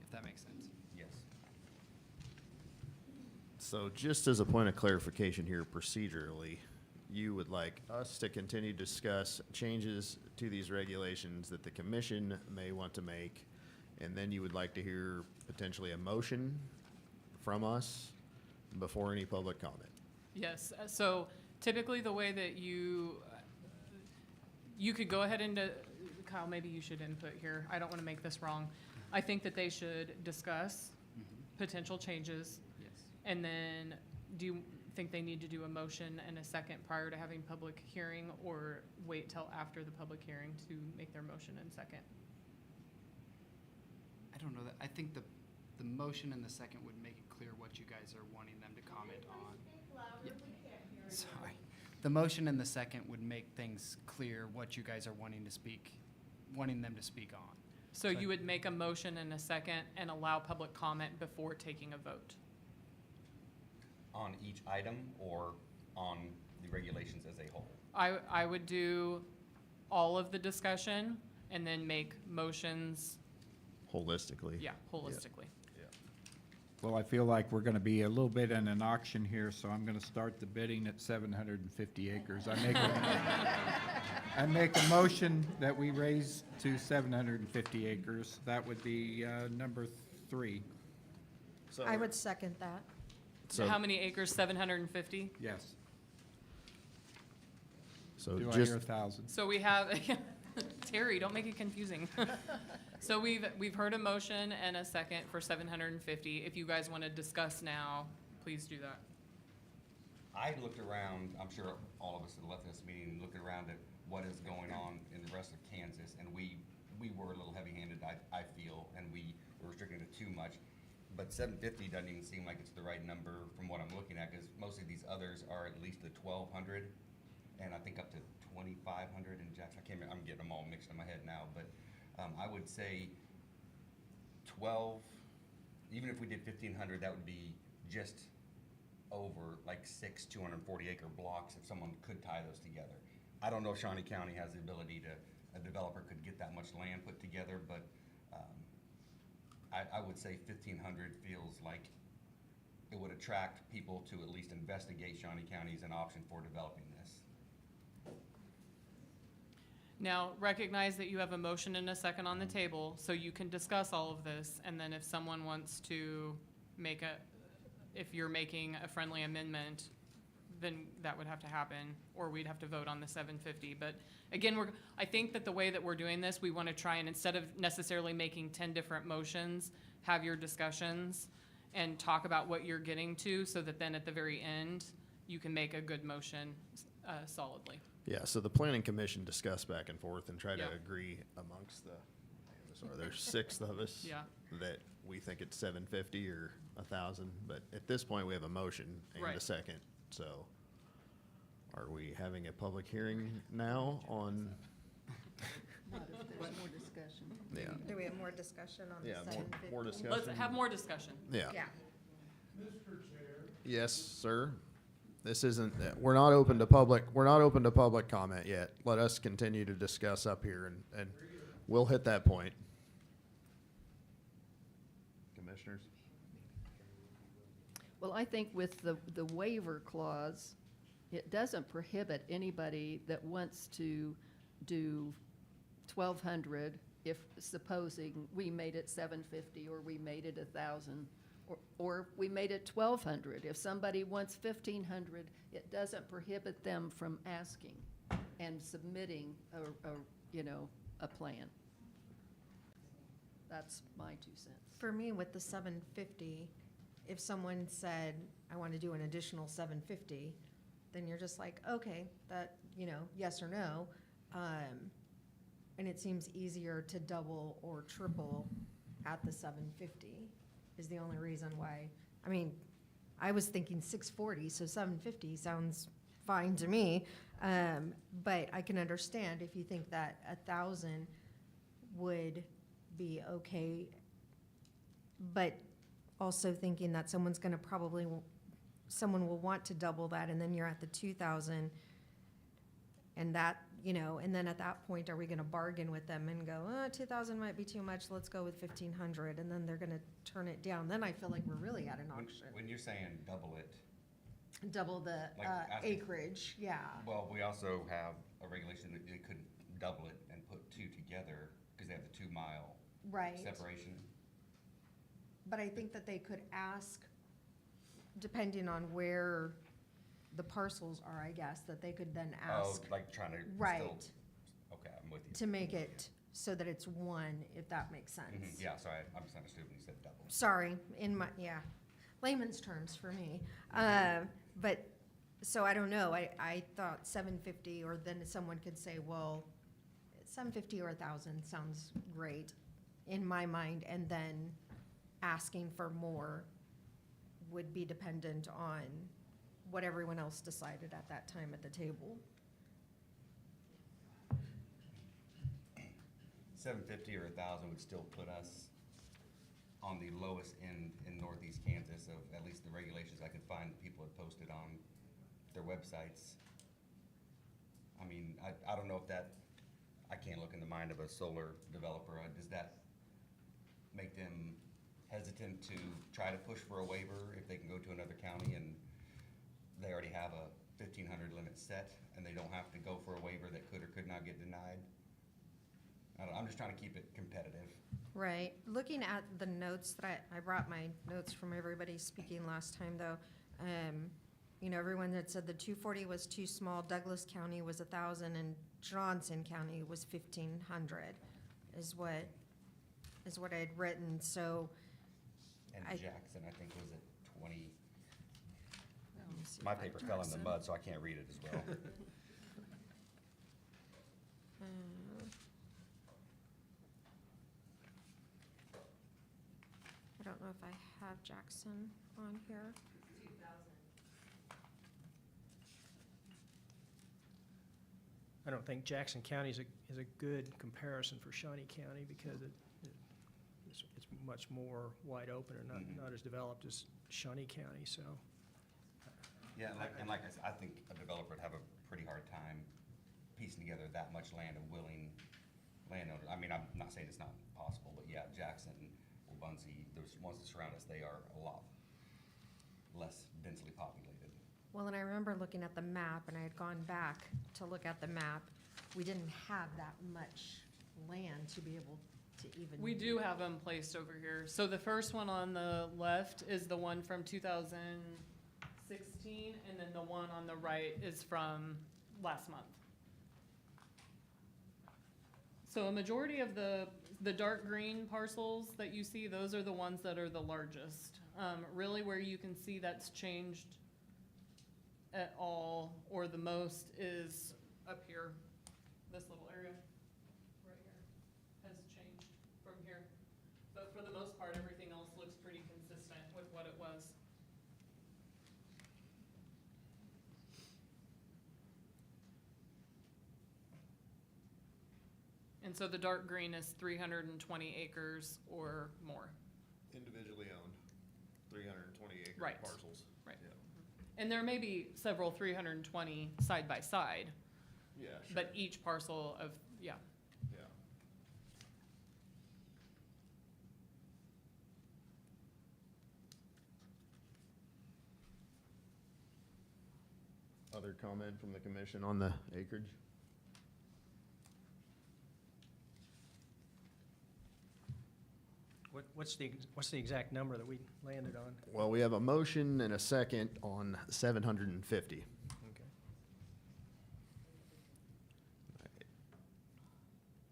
if that makes sense. Yes. So just as a point of clarification here procedurally, you would like us to continue to discuss changes to these regulations that the commission may want to make, and then you would like to hear potentially a motion from us before any public comment. Yes, so typically the way that you could go ahead and, Kyle, maybe you should input here. I don't want to make this wrong. I think that they should discuss potential changes. Yes. And then, do you think they need to do a motion and a second prior to having public hearing, or wait till after the public hearing to make their motion and second? I don't know that, I think the motion and the second would make it clear what you guys are wanting them to comment on. Yeah. Sorry. The motion and the second would make things clear what you guys are wanting them to speak on. So you would make a motion and a second and allow public comment before taking a vote? On each item or on the regulations as a whole? I would do all of the discussion and then make motions, Holistically. yeah, holistically. Well, I feel like we're gonna be a little bit in an auction here, so I'm gonna start the bidding at 750 acres. I make a motion that we raise to 750 acres. That would be, number 3. So I would second that. So how many acres? 750? Yes. So Do I just, hear 1,000? So we have, Terry, don't make it confusing. So we've heard a motion and a second for 750. If you guys want to discuss now, please do that. I looked around, I'm sure all of us that left this meeting looked around at what is going on in the rest of Kansas, and we were a little heavy-handed, I feel, and we were restricting it too much. But 750 doesn't even seem like it's the right number from what I'm looking at, because most of these others are at least the 1,200, and I think up to 2,500 in Jackson. I can't remember, I'm getting them all mixed in my head now, but I would say 12, even if we did 1,500, that would be just over like 6 240-acre blocks if someone could tie those together. I don't know if Shawnee County has the ability to, a developer could get that much land put together, but I would say 1,500 feels like it would attract people to at least investigate Shawnee County as an option for developing this. Now, recognize that you have a motion and a second on the table, so you can discuss all of this, and then if someone wants to make if you're making a friendly amendment, then that would have to happen, or we'd have to vote on the 750. But again, I think that the way that we're doing this, we want to try and, instead of necessarily making 10 different motions, have your discussions and talk about what you're getting to, so that then at the very end, you can make a good motion solidly. yeah, so the planning commission discussed back and forth and tried to Yeah. agree amongst there's 6 of us. Yeah. That we think it's 750 or 1,000, but at this point, we have a motion and Right. a second, so are we having a public hearing now on, Not if there's more discussion. yeah, Do we have more discussion on the yeah, 750? more discussion? Let's have more discussion. Yeah. Yeah. Mr. Chair, Yes, sir. This isn't, we're not open to public comment yet. Let us continue to discuss up here and we'll hit that point. Commissioners? Well, I think with the waiver clause, it doesn't prohibit anybody that wants to do 1,200 if, supposing we made it 750 or we made it 1,000 or we made it 1,200. If somebody wants 1,500, it doesn't prohibit them from asking and submitting a plan. That's my 2 cents. For me, with the 750, if someone said, I want to do an additional 750, then you're just like, okay, that, yes or no. And it seems easier to double or triple at the 750 is the only reason why. I mean, I was thinking 640, so 750 sounds fine to me. But I can understand if you think that 1,000 would be okay, but also thinking that someone will want to double that, and then you're at the 2,000, and you know, and then at that point, are we gonna bargain with them and go, 2,000 might be too much, let's go with 1,500, and then they're gonna turn it down, then I feel like we're really at an auction. When you're saying double it, Double the Like, I think- acreage, yeah. well, we also have a regulation that they couldn't double it and put two together, because they have the 2 mile Right. separation. But I think that they could ask, depending on where the parcels are, I guess, that they could then Oh, ask like trying to still, Right. okay, I'm with you. to make it so that it's one, if that makes sense. Yeah, sorry, I misunderstood when you said double. Sorry, in my, yeah, layman's terms for me. But, so I don't know, I thought 750, or then someone could say, well, 750 or 1,000 sounds great in my mind, and then asking for more would be dependent on what everyone else decided at that time at the table. 750 or 1,000 would still put us on the lowest end in northeast Kansas of at least the regulations I could find that people had posted on their websites. I mean, I don't know if that, I can't look in the mind of a solar developer. Does that make them hesitant to try to push for a waiver if they can go to another county and they already have a 1,500 limit set and they don't have to go for a waiver that could or could not get denied? I'm just trying to keep it competitive. Right. Looking at the notes that I brought my notes from everybody speaking last time, though. You know, everyone had said the 240 was too small, Douglas County was 1,000, and Johnson County was 1,500, is what I had written, so. And I- Jackson, I think, was at 20. Let me see My if I paper fell in the Jackson. mud, so I can't read it as well. I don't know if I have Jackson on here. I don't think Jackson County is a good comparison for Shawnee County because it's much more wide open and not as developed as Shawnee County, so. Yeah, and like I said, I think a developer would have a pretty hard time piecing together that much land of willing landowners. I mean, I'm not saying it's not possible, but yeah, Jackson, Bunzi, those ones that surround us, they are a lot less densely populated. Well, and I remember looking at the map, and I had gone back to look at the map. We didn't have that much land to be able to even. We do have them placed over here. So the first one on the left is the one from 2016, and then the one on the right is from last month. So a majority of the dark green parcels that you see, those are the ones that are the largest. Really where you can see that's changed at all or the most is up here. This little area right here has changed from here. But for the most part, everything else looks pretty consistent with what it was. And so the dark green is 320 acres or more. Individually owned, 320 acre Right. parcels. Right. Yeah. And there may be several 320 side by side, Yeah, sure. but each parcel of, yeah. Yeah. Other comment from the commission on the acreage? What's the exact number that we landed on? Well, we have a motion and a second on 750. Okay.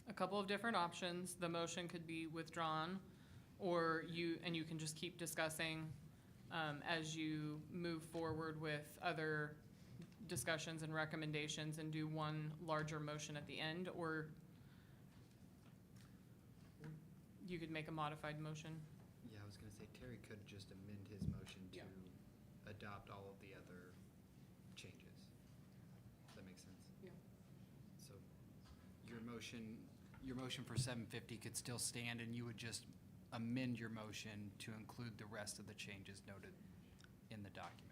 A couple of different options. The motion could be withdrawn, or you can just keep discussing as you move forward with other discussions and recommendations and do one larger motion at the end, or you could make a modified motion. Yeah, I was gonna say Terry could just amend his motion to Yeah. adopt all of the other changes. Does that make sense? Yeah. So your motion for 750 could still stand, and you would just amend your motion to include the rest of the changes noted in the document.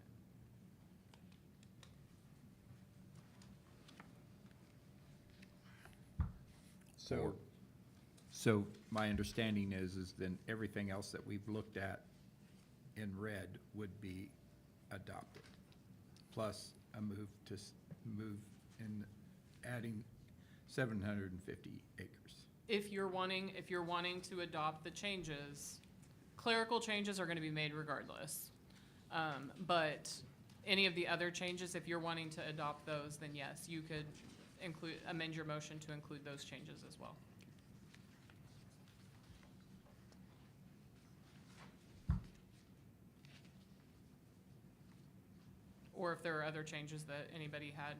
So my understanding is then everything else that we've looked at in red would be adopted, plus a move to move in adding 750 acres. If you're wanting to adopt the changes, clerical changes are gonna be made regardless. But any of the other changes, if you're wanting to adopt those, then yes, you could amend your motion to include those changes as well. Or if there are other changes that anybody had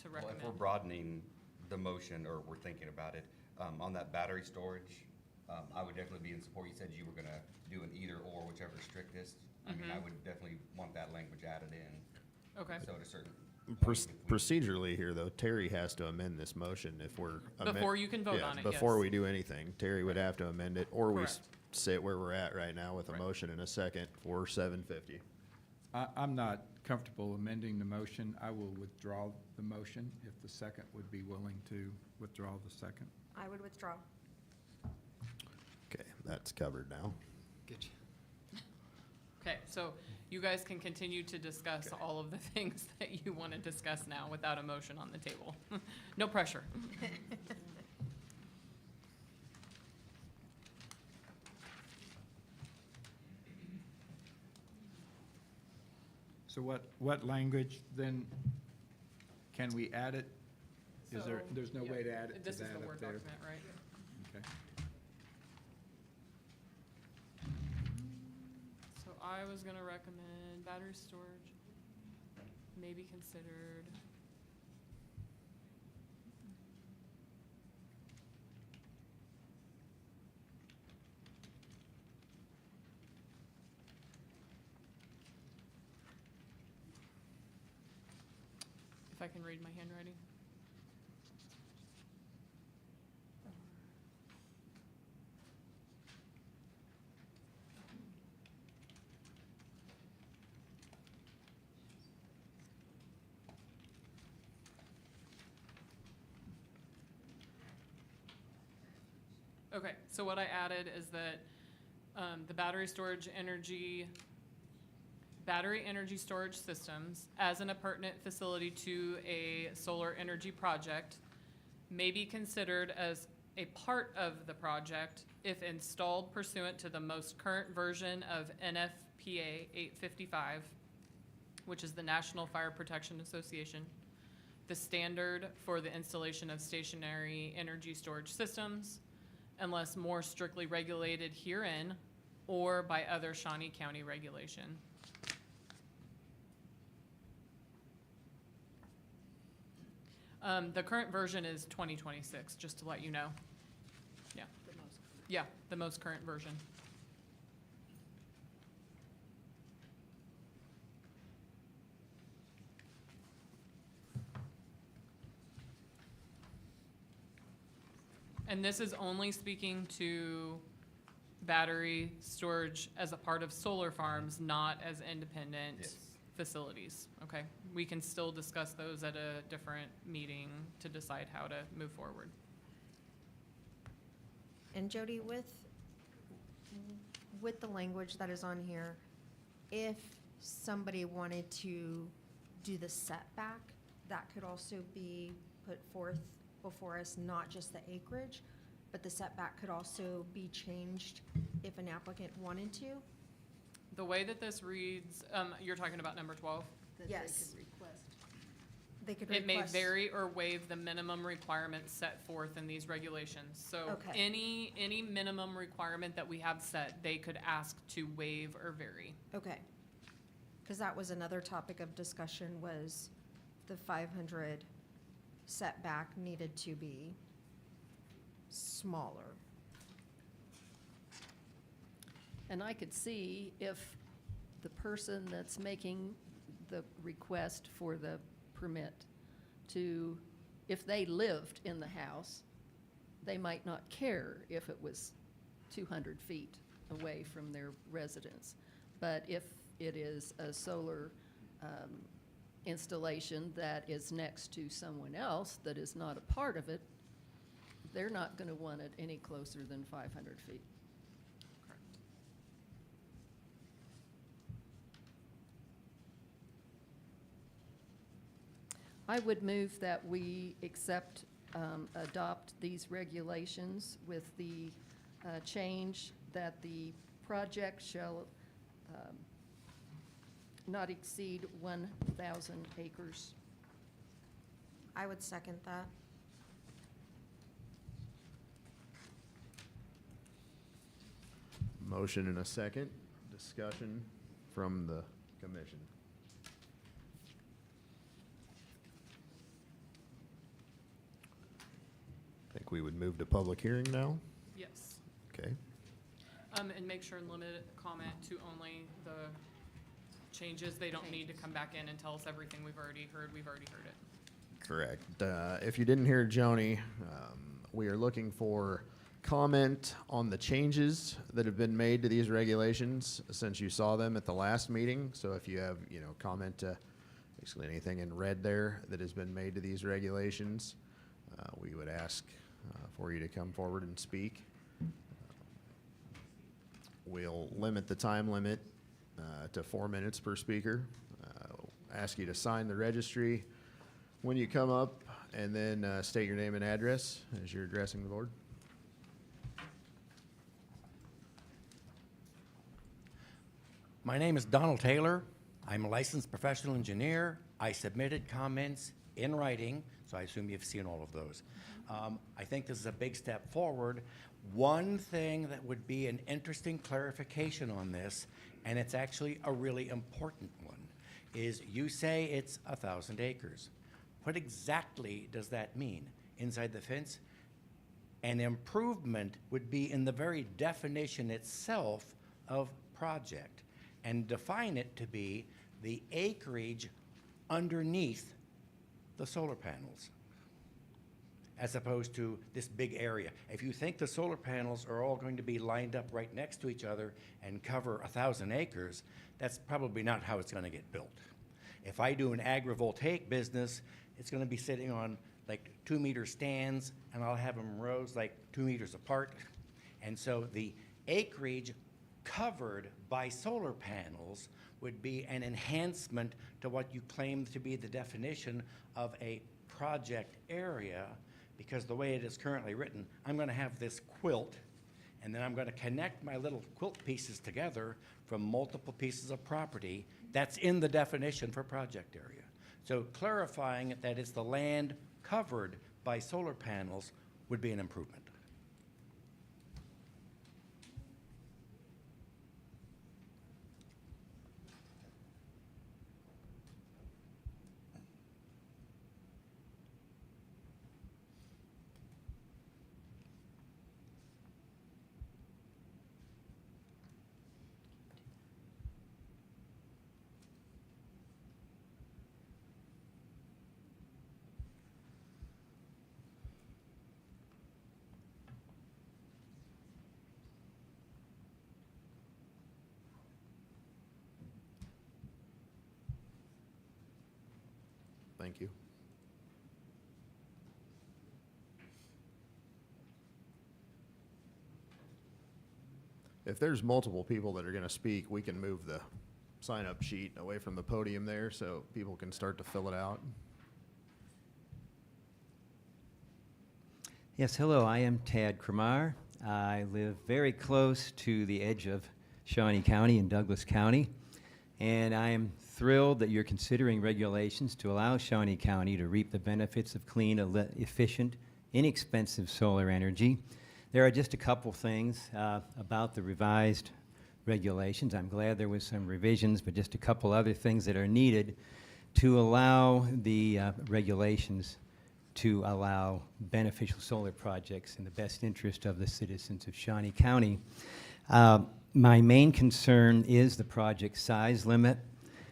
to Well, if we're recommend. broadening the motion, or we're thinking about it, on that battery storage, I would definitely be in support. You said you were gonna do an either or, whichever strictest. I mean, I would definitely want that language added in. Okay, So at a certain point, if we- Procedurally here, though, Terry has to amend this motion if we're. Before you can vote Yeah, on it, Before yes. we do anything, Terry would have to amend it, or we Correct. sit where we're at right now with a Right. motion and a second for 750. I'm not comfortable amending the motion. I will withdraw the motion if the second would be willing to withdraw the second. I would withdraw. Okay, that's covered now. Get you. Okay, so you guys can continue to discuss all of the things that you want to discuss now without a motion on the table. No pressure. So what language then, can we add it? Is there, So, there's no yeah, way to add it to This is that the up Word there? document, right? Okay. So I was gonna recommend battery storage, may be considered. If I can read my handwriting. Okay, so what I added is that the battery energy storage systems as an appurtenant facility to a solar energy project may be considered as a part of the project if installed pursuant to the most current version of NFPA 855, which is the National Fire Protection Association, the standard for the installation of stationary energy storage systems, unless more strictly regulated herein or by other Shawnee County regulation. The current version is 2026, just to let you know. Yeah. Yeah, the most current version. And this is only speaking to battery storage as a part of solar farms, not as independent Yes. facilities, okay? We can still discuss those at a different meeting to decide how to move forward. And Jody, with the language that is on here, if somebody wanted to do the setback, that could also be put forth before us, not just the acreage, but the setback could also be changed if an applicant wanted to. The way that this reads, you're talking about number 12? Yes. They could It may request. vary or waive the minimum requirements set forth in these regulations. So Okay. any minimum requirement that we have set, they could ask to waive or vary. Okay. Because that was another topic of discussion, was the 500 setback needed to be smaller. And I could see if the person that's making the request for the permit if they lived in the house, they might not care if it was 200 feet away from their residence. But if it is a solar installation that is next to someone else that is not a part of it, they're not gonna want it any closer than 500 feet. Correct. I would move that we adopt these regulations with the change that the project shall not exceed 1,000 acres. I would second that. Motion and a second. Discussion from the commission. Think we would move to public hearing now? Yes. Okay. And make sure and limit comment to only the changes. They don't need to come back in and tell us everything we've already heard. We've already heard it. Correct. If you didn't hear Joni, we are looking for comment on the changes that have been made to these regulations since you saw them at the last meeting. So if you have, comment to basically anything in red there that has been made to these regulations, we would ask for you to come forward and speak. We'll limit the time limit to 4 minutes per speaker. Ask you to sign the registry when you come up, and then state your name and address as you're addressing the board. My name is Donald Taylor. I'm a licensed professional engineer. I submitted comments in writing, so I assume you've seen all of those. I think this is a big step forward. One thing that would be an interesting clarification on this, and it's actually a really important one, is you say it's 1,000 acres. What exactly does that mean? Inside the fence? An improvement would be in the very definition itself of project, and define it to be the acreage underneath the solar panels, as opposed to this big area. If you think the solar panels are all going to be lined up right next to each other and cover 1,000 acres, that's probably not how it's going to get built. If I do an agrivoltaic business, it's going to be sitting on like 2-meter stands, and I'll have them rows like 2 meters apart. And so the acreage covered by solar panels would be an enhancement to what you claim to be the definition of a project area, because the way it is currently written, I'm going to have this quilt, and then I'm going to connect my little quilt pieces together from multiple pieces of property. That's in the definition for project area. So clarifying that it's the land covered by solar panels would be an improvement. Thank you. If there's multiple people that are going to speak, we can move the sign-up sheet away from the podium there so people can start to fill it out. Yes, hello, I am Tad Kramar. I live very close to the edge of Shawnee County and Douglas County, and I am thrilled that you're considering regulations to allow Shawnee County to reap the benefits of clean, efficient, inexpensive solar energy. There are just a couple things about the revised regulations. I'm glad there was some revisions, but just a couple other things that are needed to allow the regulations to allow beneficial solar projects in the best interest of the citizens of Shawnee County. My main concern is the project size limit.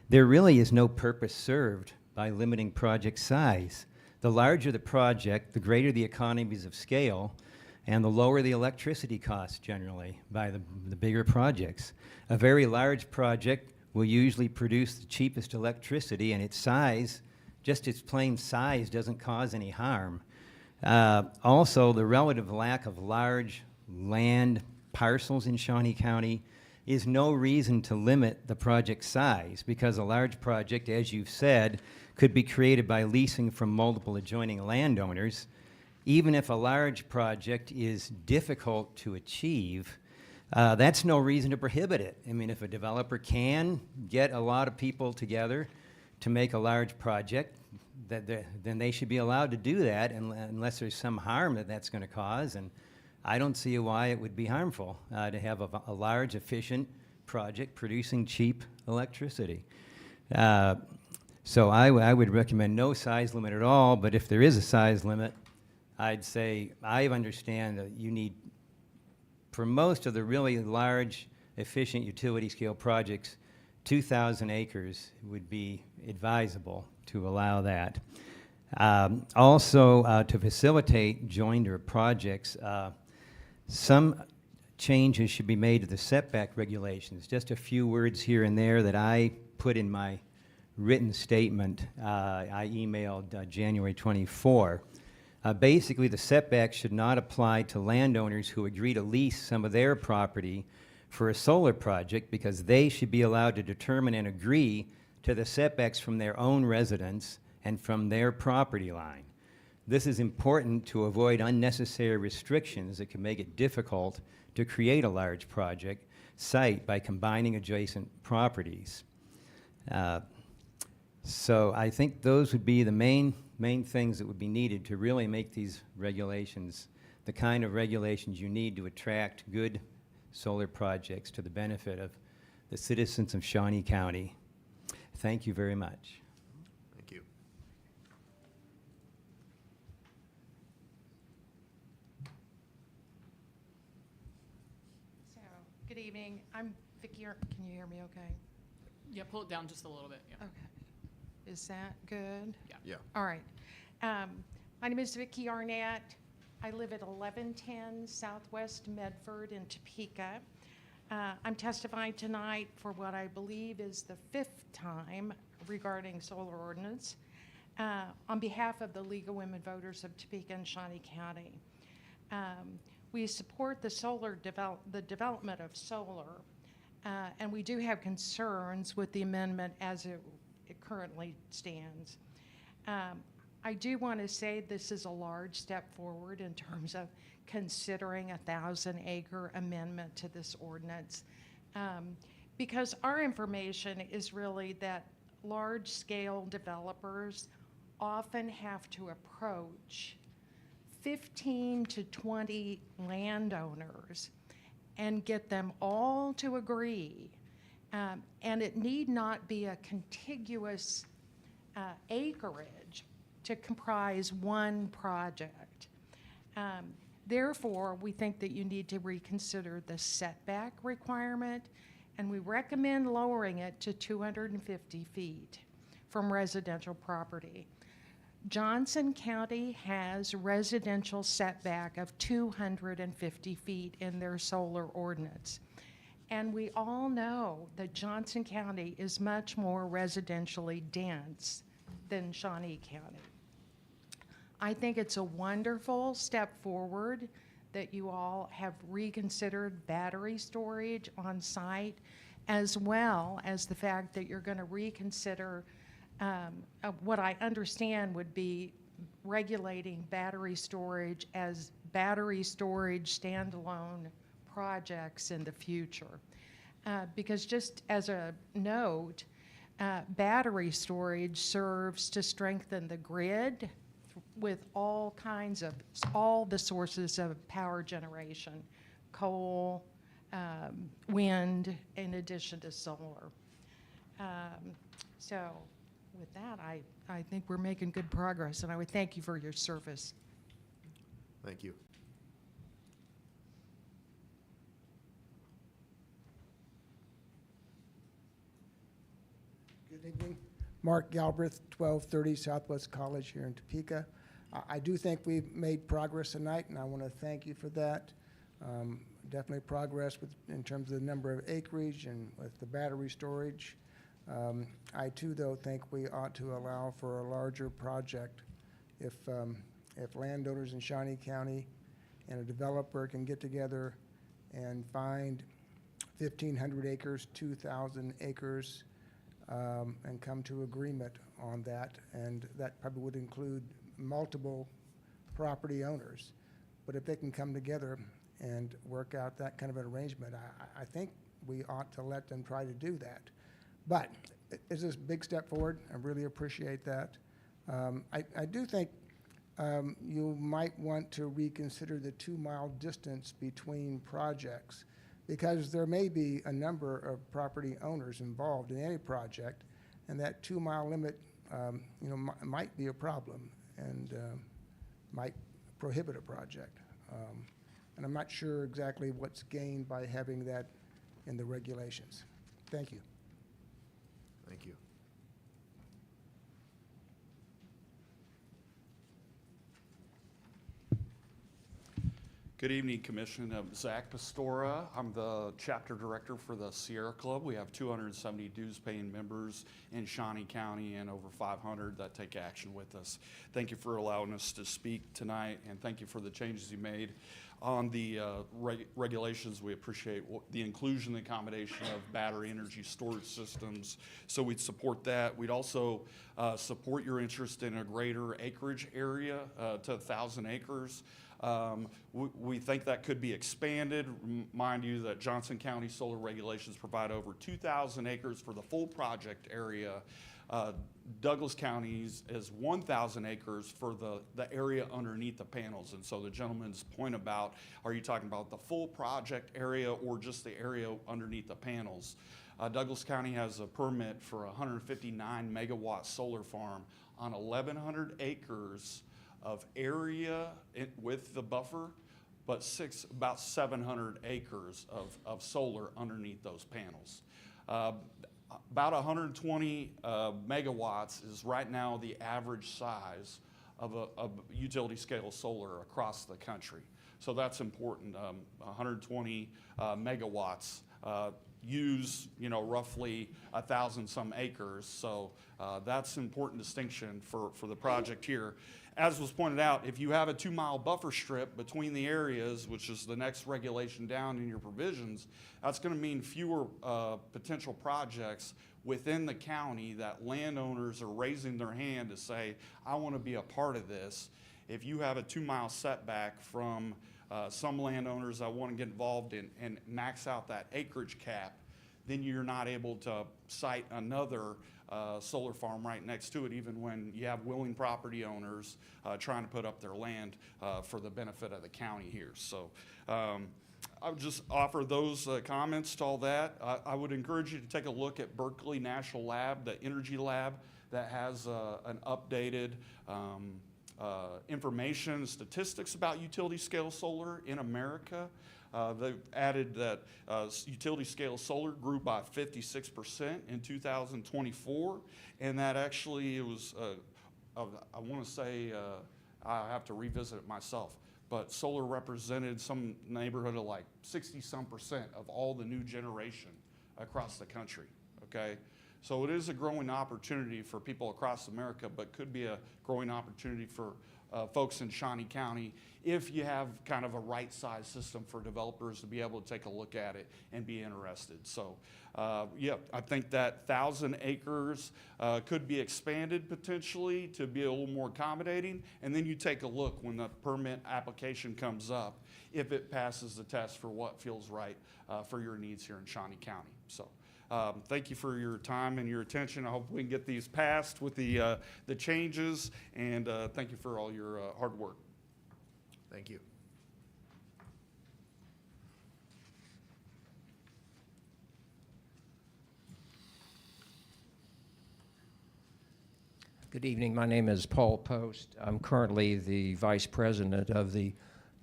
There really is no purpose served by limiting project size. The larger the project, the greater the economies of scale, and the lower the electricity costs generally by the bigger projects. A very large project will usually produce the cheapest electricity, and its size, just its plain size, doesn't cause any harm. Also, the relative lack of large land parcels in Shawnee County is no reason to limit the project size, because a large project, as you've said, could be created by leasing from multiple adjoining landowners. Even if a large project is difficult to achieve, that's no reason to prohibit it. I mean, if a developer can get a lot of people together to make a large project, then they should be allowed to do that unless there's some harm that that's going to cause. And I don't see why it would be harmful to have a large, efficient project producing cheap electricity. So I would recommend no size limit at all, but if there is a size limit, I'd say I understand that you need, for most of the really large, efficient utility scale projects, 2,000 acres would be advisable to allow that. Also, to facilitate joinder projects, some changes should be made to the setback regulations. Just a few words here and there that I put in my written statement I emailed January 24. Basically, the setback should not apply to landowners who agree to lease some of their property for a solar project, because they should be allowed to determine and agree to the setbacks from their own residence and from their property line. This is important to avoid unnecessary restrictions that can make it difficult to create a large project site by combining adjacent properties. So I think those would be the main things that would be needed to really make these regulations the kind of regulations you need to attract good solar projects to the benefit of the citizens of Shawnee County. Thank you very much. Thank you. So, good evening. I'm Vicki. Can you hear me okay? Yeah, pull it down just a little bit, yeah. Okay. Is that good? Yeah. Yeah. All right. My name is Vicki Arnett. I live at 1110 Southwest Medford in Topeka. I'm testifying tonight for what I believe is the 5th time regarding solar ordinance on behalf of the League of Women Voters of Topeka and Shawnee County. We support the development of solar, and we do have concerns with the amendment as it currently stands. I do want to say this is a large step forward in terms of considering a 1,000-acre amendment to this ordinance, because our information is really that large-scale developers often have to approach 15 to 20 landowners and get them all to agree, and it need not be a contiguous acreage to comprise one project. Therefore, we think that you need to reconsider the setback requirement, and we recommend lowering it to 250 feet from residential property. Johnson County has residential setback of 250 feet in their solar ordinance. And we all know that Johnson County is much more residentially dense than Shawnee County. I think it's a wonderful step forward that you all have reconsidered battery storage on site, as well as the fact that you're going to reconsider what I understand would be regulating battery storage as battery storage standalone projects in the future. Because just as a note, battery storage serves to strengthen the grid with all the sources of power generation, coal, wind, in addition to solar. So with that, I think we're making good progress, and I would thank you for your service. Thank you. Good evening. Mark Galbraith, 1230 Southwest College here in Topeka. I do think we've made progress tonight, and I want to thank you for that. Definitely progress in terms of the number of acreage and with the battery storage. I too, though, think we ought to allow for a larger project if if landowners in Shawnee County and a developer can get together and find 1,500 acres, 2,000 acres, and come to agreement on that, and that probably would include multiple property owners. But if they can come together and work out that kind of an arrangement, I think we ought to let them try to do that. But it's a big step forward. I really appreciate that. I do think you might want to reconsider the 2-mile distance between projects, because there may be a number of property owners involved in any project, and that 2-mile limit, might be a problem and might prohibit a project. And I'm not sure exactly what's gained by having that in the regulations. Thank you. Thank you. Good evening, Commission. I'm Zach Pastora. I'm the chapter director for the Sierra Club. We have 270 dues-paying members in Shawnee County and over 500 that take action with us. Thank you for allowing us to speak tonight, and thank you for the changes you made on the regulations. We appreciate the inclusion and accommodation of battery energy storage systems, so we'd support that. We'd also support your interest in a greater acreage area to 1,000 acres. We think that could be expanded. Mind you that Johnson County solar regulations provide over 2,000 acres for the full project area. Douglas County's is 1,000 acres for the area underneath the panels. And so the gentleman's point about, are you talking about the full project area or just the area underneath the panels? Douglas County has a permit for a 159 megawatt solar farm on 1,100 acres of area with the buffer, but about 700 acres of solar underneath those panels. About 120 megawatts is right now the average size of a utility scale solar across the country. So that's important. 120 megawatts use roughly 1,000 some acres. So that's an important distinction for the project here. As was pointed out, if you have a 2-mile buffer strip between the areas, which is the next regulation down in your provisions, that's going to mean fewer potential projects within the county that landowners are raising their hand to say, I want to be a part of this. If you have a 2-mile setback from some landowners that want to get involved in and max out that acreage cap, then you're not able to cite another solar farm right next to it, even when you have willing property owners trying to put up their land for the benefit of the county here. So I would just offer those comments to all that. I would encourage you to take a look at Berkeley National Lab, the Energy Lab, that has an updated information, statistics about utility scale solar in America. They've added that utility scale solar grew by 56% in 2024, and that actually it was, I want to say, I have to revisit it myself, but solar represented some neighborhood of like 60-some% of all the new generation across the country, okay? So it is a growing opportunity for people across America, but could be a growing opportunity for folks in Shawnee County if you have kind of a right-sized system for developers to be able to take a look at it and be interested. So, yeah, I think that 1,000 acres could be expanded potentially to be a little more accommodating. And then you take a look when the permit application comes up, if it passes the test for what feels right for your needs here in Shawnee County. So. Thank you for your time and your attention. I hope we can get these passed with the changes, and thank you for all your hard work. Thank you. Good evening. My name is Paul Post. I'm currently the Vice President of the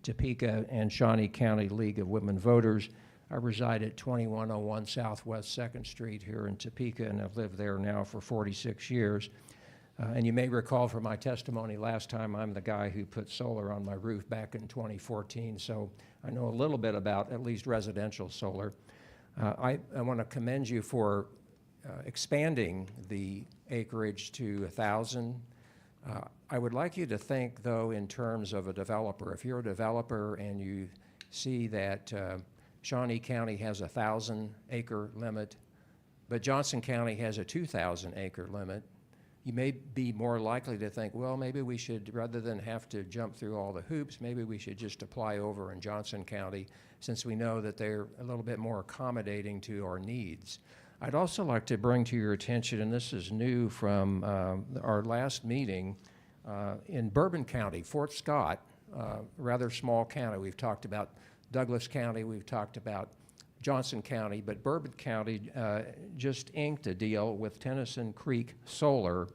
Topeka and Shawnee County League of Women Voters. I reside at 2101 Southwest 2nd Street here in Topeka, and I've lived there now for 46 years. And you may recall from my testimony last time, I'm the guy who put solar on my roof back in 2014, so I know a little bit about at least residential solar. I want to commend you for expanding the acreage to 1,000 I would like you to think, though, in terms of a developer. If you're a developer and you see that Shawnee County has a 1,000-acre limit, but Johnson County has a 2,000-acre limit, you may be more likely to think, well, maybe we should, rather than have to jump through all the hoops, maybe we should just apply over in Johnson County, since we know that they're a little bit more accommodating to our needs. I'd also like to bring to your attention, and this is new from our last meeting, in Bourbon County, Fort Scott, rather small county. We've talked about Douglas County, we've talked about Johnson County, but Bourbon County just inked a deal with Tennyson Creek Solar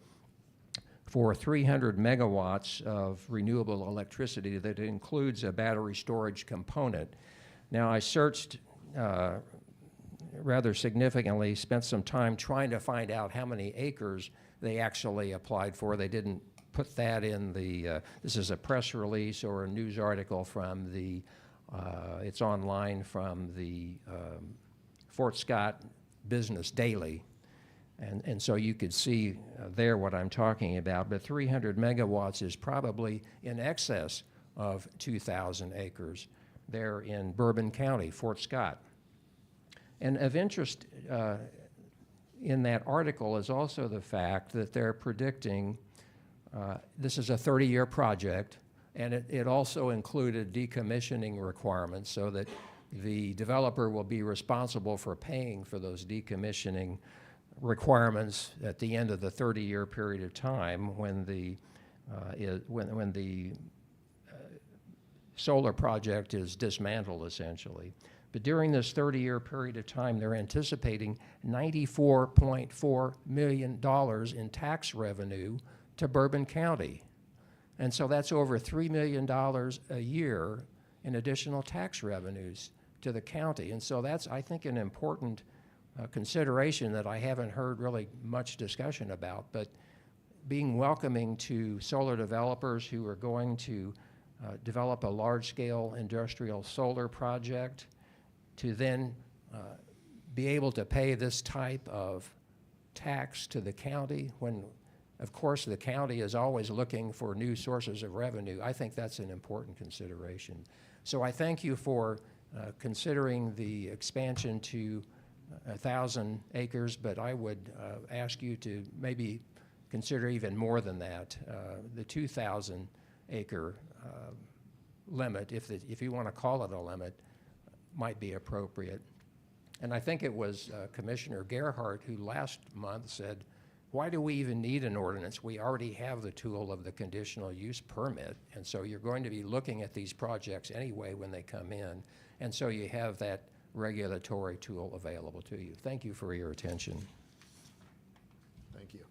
for 300 megawatts of renewable electricity that includes a battery storage component. Now, I searched rather significantly, spent some time trying to find out how many acres they actually applied for. They didn't put that in the, this is a press release or a news article from the, it's online from the Fort Scott Business Daily. And so you could see there what I'm talking about. But 300 megawatts is probably in excess of 2,000 acres there in Bourbon County, Fort Scott. And of interest in that article is also the fact that they're predicting, this is a 30-year project, and it also included decommissioning requirements so that the developer will be responsible for paying for those decommissioning requirements at the end of the 30-year period of time when the solar project is dismantled, essentially. But during this 30-year period of time, they're anticipating $94.4 million in tax revenue to Bourbon County. And so that's over $3 million a year in additional tax revenues to the county. And so that's, I think, an important consideration that I haven't heard really much discussion about, but being welcoming to solar developers who are going to develop a large-scale industrial solar project, to then be able to pay this type of tax to the county when, of course, the county is always looking for new sources of revenue. I think that's an important consideration. So I thank you for considering the expansion to 1,000 acres, but I would ask you to maybe consider even more than that. The 2,000 acre limit, if you want to call it a limit, might be appropriate. And I think it was Commissioner Gerhardt who last month said, why do we even need an ordinance? We already have the tool of the conditional use permit, and so you're going to be looking at these projects anyway when they come in, and so you have that regulatory tool available to you. Thank you for your attention. Thank you.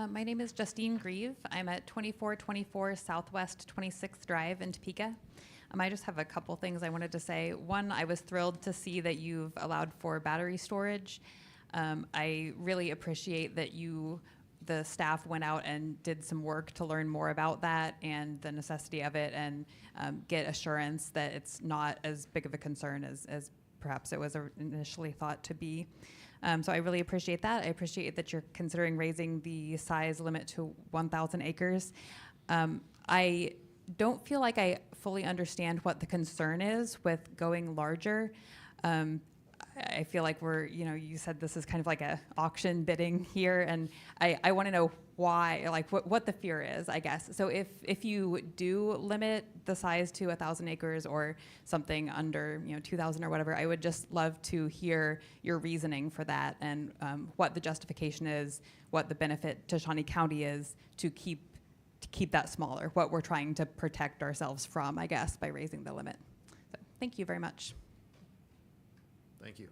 My name is Justine Grieve. I'm at 2424 Southwest 26th Drive in Topeka. I just have a couple things I wanted to say. One, I was thrilled to see that you've allowed for battery storage. I really appreciate that the staff went out and did some work to learn more about that and the necessity of it, and get assurance that it's not as big of a concern as perhaps it was initially thought to be. So I really appreciate that. I appreciate that you're considering raising the size limit to 1,000 acres. I don't feel like I fully understand what the concern is with going larger. I feel like you said this is kind of like a auction bidding here, and I want to know why, like what the fear is, I guess. So if you do limit the size to 1,000 acres or something under 2,000 or whatever, I would just love to hear your reasoning for that and what the justification is, what the benefit to Shawnee County is to keep that smaller, what we're trying to protect ourselves from, I guess, by raising the limit. So thank you very much. Thank you.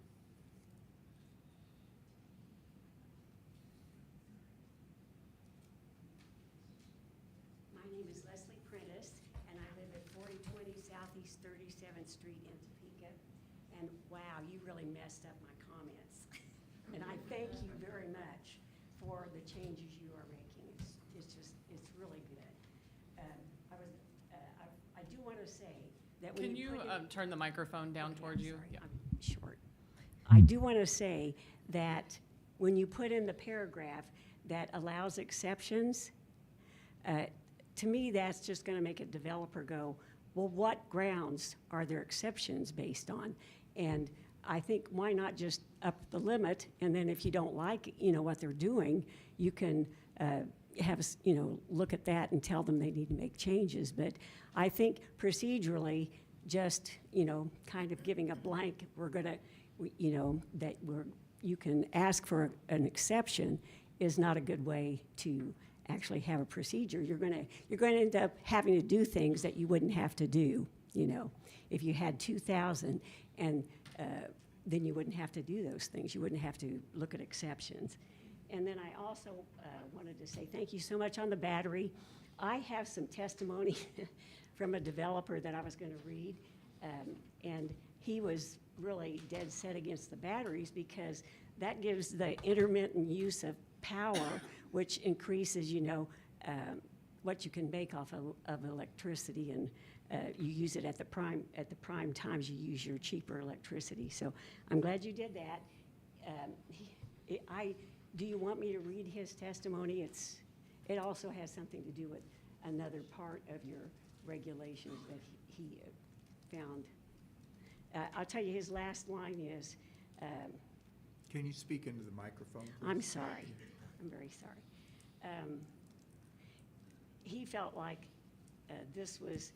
My name is Leslie Prentice, and I live at 4020 Southeast 37th Street in Topeka. And wow, you really messed up my comments. And I thank you very much for the changes you are making. It's really good. I do want to say that when Can you put in- turn the microphone down Okay, towards I'm you? sorry, Yeah. I'm short. I do want to say that when you put in the paragraph that allows exceptions, to me, that's just going to make a developer go, well, what grounds are there exceptions based on? And I think why not just up the limit, and then if you don't like, what they're doing, you can look at that and tell them they need to make changes. But I think procedurally, just, kind of giving a blank, you can ask for an exception is not a good way to actually have a procedure. You're going to end up having to do things that you wouldn't have to do, if you had 2,000, and then you wouldn't have to do those things. You wouldn't have to look at exceptions. And then I also wanted to say thank you so much on the battery. I have some testimony from a developer that I was going to read, and he was really dead set against the batteries because that gives the intermittent use of power, which increases, what you can make off of electricity, and you use it at the prime times you use your cheaper electricity. So I'm glad you did that. Do you want me to read his testimony? It also has something to do with another part of your regulations that he found. I'll tell you, his last line is, Can you speak into the microphone, please? I'm sorry. I'm very sorry. He felt like this was,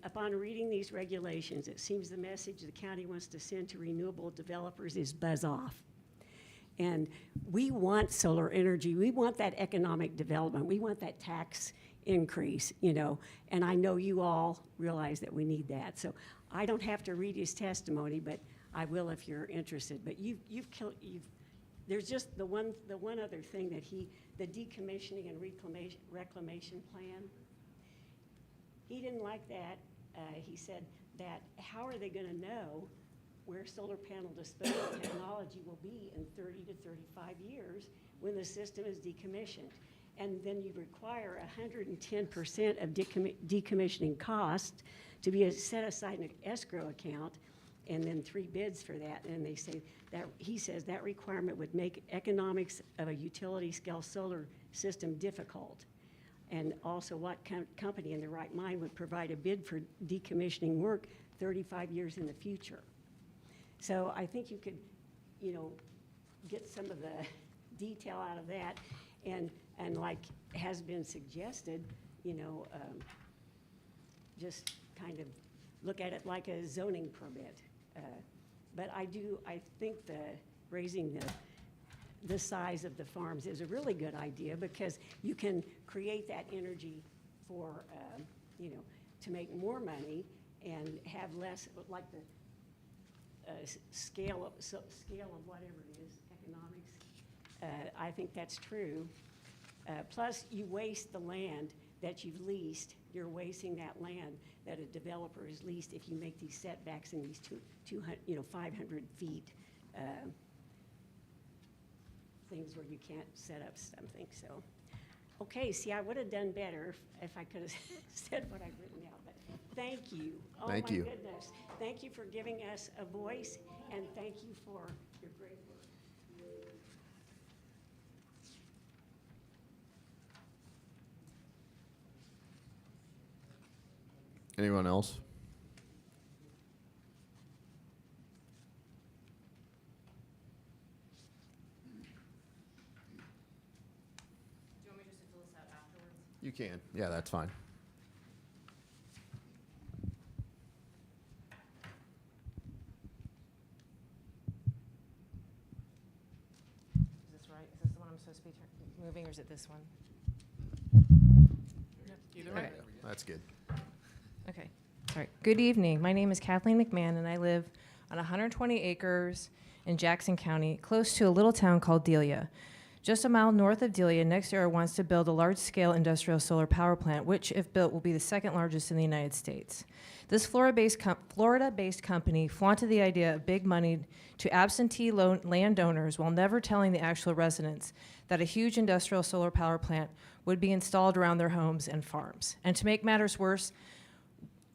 upon reading these regulations, it seems the message the county wants to send to renewable developers is buzz off. And we want solar energy. We want that economic development. We want that tax increase, and I know you all realize that we need that. So I don't have to read his testimony, but I will if you're interested. But there's just the one other thing that the decommissioning and reclamation plan, he didn't like that. He said that how are they going to know where solar panel disposal technology will be in 30 to 35 years when the system is decommissioned? And then you require 110% of decommissioning cost to be set aside in an escrow account, and then 3 bids for that. And they say that, he says that requirement would make economics of a utility scale solar system difficult. And also, what company in their right mind would provide a bid for decommissioning work 35 years in the future? So I think you could, get some of the detail out of that, and like has been suggested, just kind of look at it like a zoning permit. But I think raising the size of the farms is a really good idea, because you can create that energy for, to make more money and have less, like the scale of whatever it is, economics. I think that's true. Plus, you waste the land that you've leased. You're wasting that land that a developer has leased if you make these setbacks in these 500 feet things where you can't set up something. So, okay, see, I would have done better if I could have said what I've written out. But thank you. Thank you. Oh, my goodness. Thank you for giving us a voice, and thank you for your great work. Anyone else? Do you want me just to fill this out afterwards? You can. Yeah, that's fine. Is this right? Is this the one I'm supposed to be moving, or is it this one? Either way. That's good. Okay, sorry. Good evening. My name is Kathleen McMahon, and I live on 120 acres in Jackson County, close to a little town called Delia. Just a mile north of Delia, NextEra wants to build a large-scale industrial solar power plant, which, if built, will be the second largest in the United States. This Florida-based company flaunted the idea of big money to absentee landowners while never telling the actual residents that a huge industrial solar power plant would be installed around their homes and farms. And to make matters worse,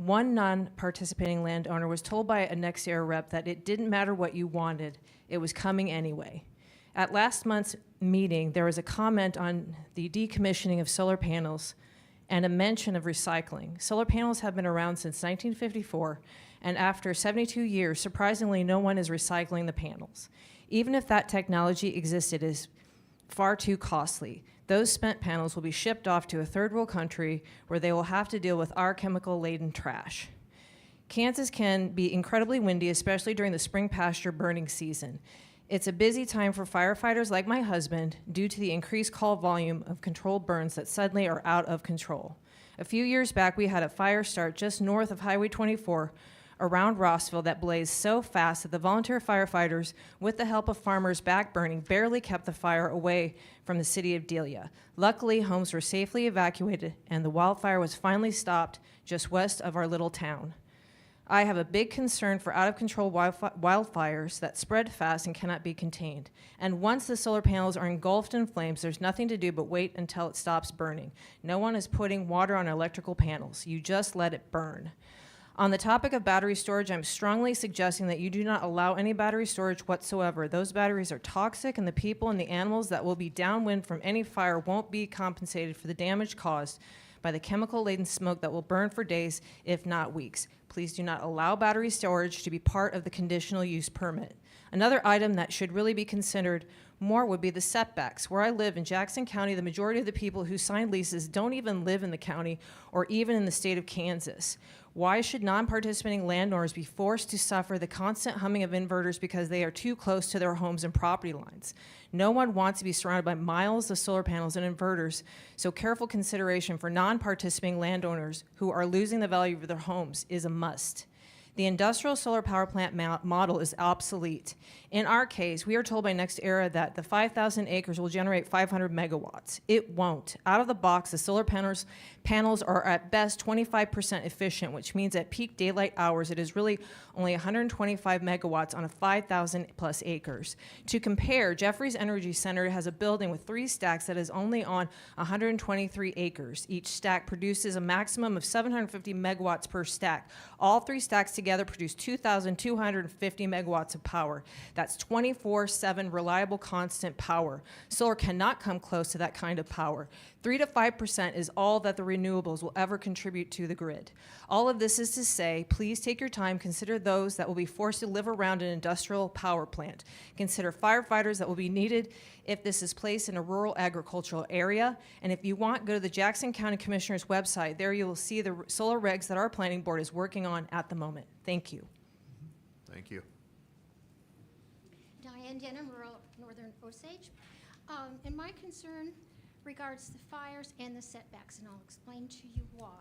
one non-participating landowner was told by a NextEra rep that it didn't matter what you wanted, it was coming anyway. At last month's meeting, there was a comment on the decommissioning of solar panels and a mention of recycling. Solar panels have been around since 1954, and after 72 years, surprisingly, no one is recycling the panels. Even if that technology existed, it is far too costly. Those spent panels will be shipped off to a third world country where they will have to deal with our chemical-laden trash. Kansas can be incredibly windy, especially during the spring pasture burning season. It's a busy time for firefighters like my husband due to the increased call volume of controlled burns that suddenly are out of control. A few years back, we had a fire start just north of Highway 24 around Rossville that blazed so fast that the volunteer firefighters, with the help of farmers backburning, barely kept the fire away from the city of Delia. Luckily, homes were safely evacuated and the wildfire was finally stopped just west of our little town. I have a big concern for out-of-control wildfires that spread fast and cannot be contained. And once the solar panels are engulfed in flames, there's nothing to do but wait until it stops burning. No one is putting water on electrical panels. You just let it burn. On the topic of battery storage, I'm strongly suggesting that you do not allow any battery storage whatsoever. Those batteries are toxic, and the people and the animals that will be downwind from any fire won't be compensated for the damage caused by the chemical-laden smoke that will burn for days, if not weeks. Please do not allow battery storage to be part of the conditional use permit. Another item that should really be considered more would be the setbacks. Where I live in Jackson County, the majority of the people who sign leases don't even live in the county or even in the state of Kansas. Why should non-participating landowners be forced to suffer the constant humming of inverters because they are too close to their homes and property lines? No one wants to be surrounded by miles of solar panels and inverters, so careful consideration for non-participating landowners who are losing the value of their homes is a must. The industrial solar power plant model is obsolete. In our case, we are told by NextEra that the 5,000 acres will generate 500 megawatts. It won't. Out of the box, the solar panels are at best 25% efficient, which means at peak daylight hours, it is really only 125 megawatts on a 5,000 plus acres. To compare, Jeffries Energy Center has a building with 3 stacks that is only on 123 acres. Each stack produces a maximum of 750 megawatts per stack. All 3 stacks together produce 2,250 megawatts of power. That's 24/7 reliable, constant power. Solar cannot come close to that kind of power. 3 to 5% is all that the renewables will ever contribute to the grid. All of this is to say, please take your time, consider those that will be forced to live around an industrial power plant. Consider firefighters that will be needed if this is placed in a rural agricultural area. And if you want, go to the Jackson County Commissioner's website. There you will see the solar regs that our planning board is working on at the moment. Thank you. Thank you. Diane Denham, rural Northern Osage. And my concern regards the fires and the setbacks, and I'll explain to you why.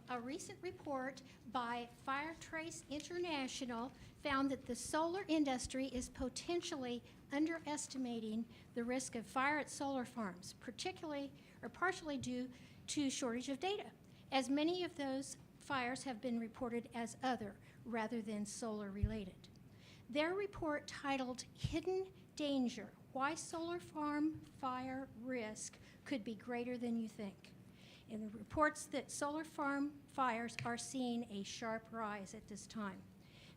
A recent report by Fire Trace International found that the solar industry is potentially underestimating the risk of fire at solar farms, particularly or partially due to shortage of data, as many of those fires have been reported as other rather than solar related. Their report titled Hidden Danger: Why Solar Farm Fire Risk Could Be Greater Than You Think. And it reports that solar farm fires are seeing a sharp rise at this time.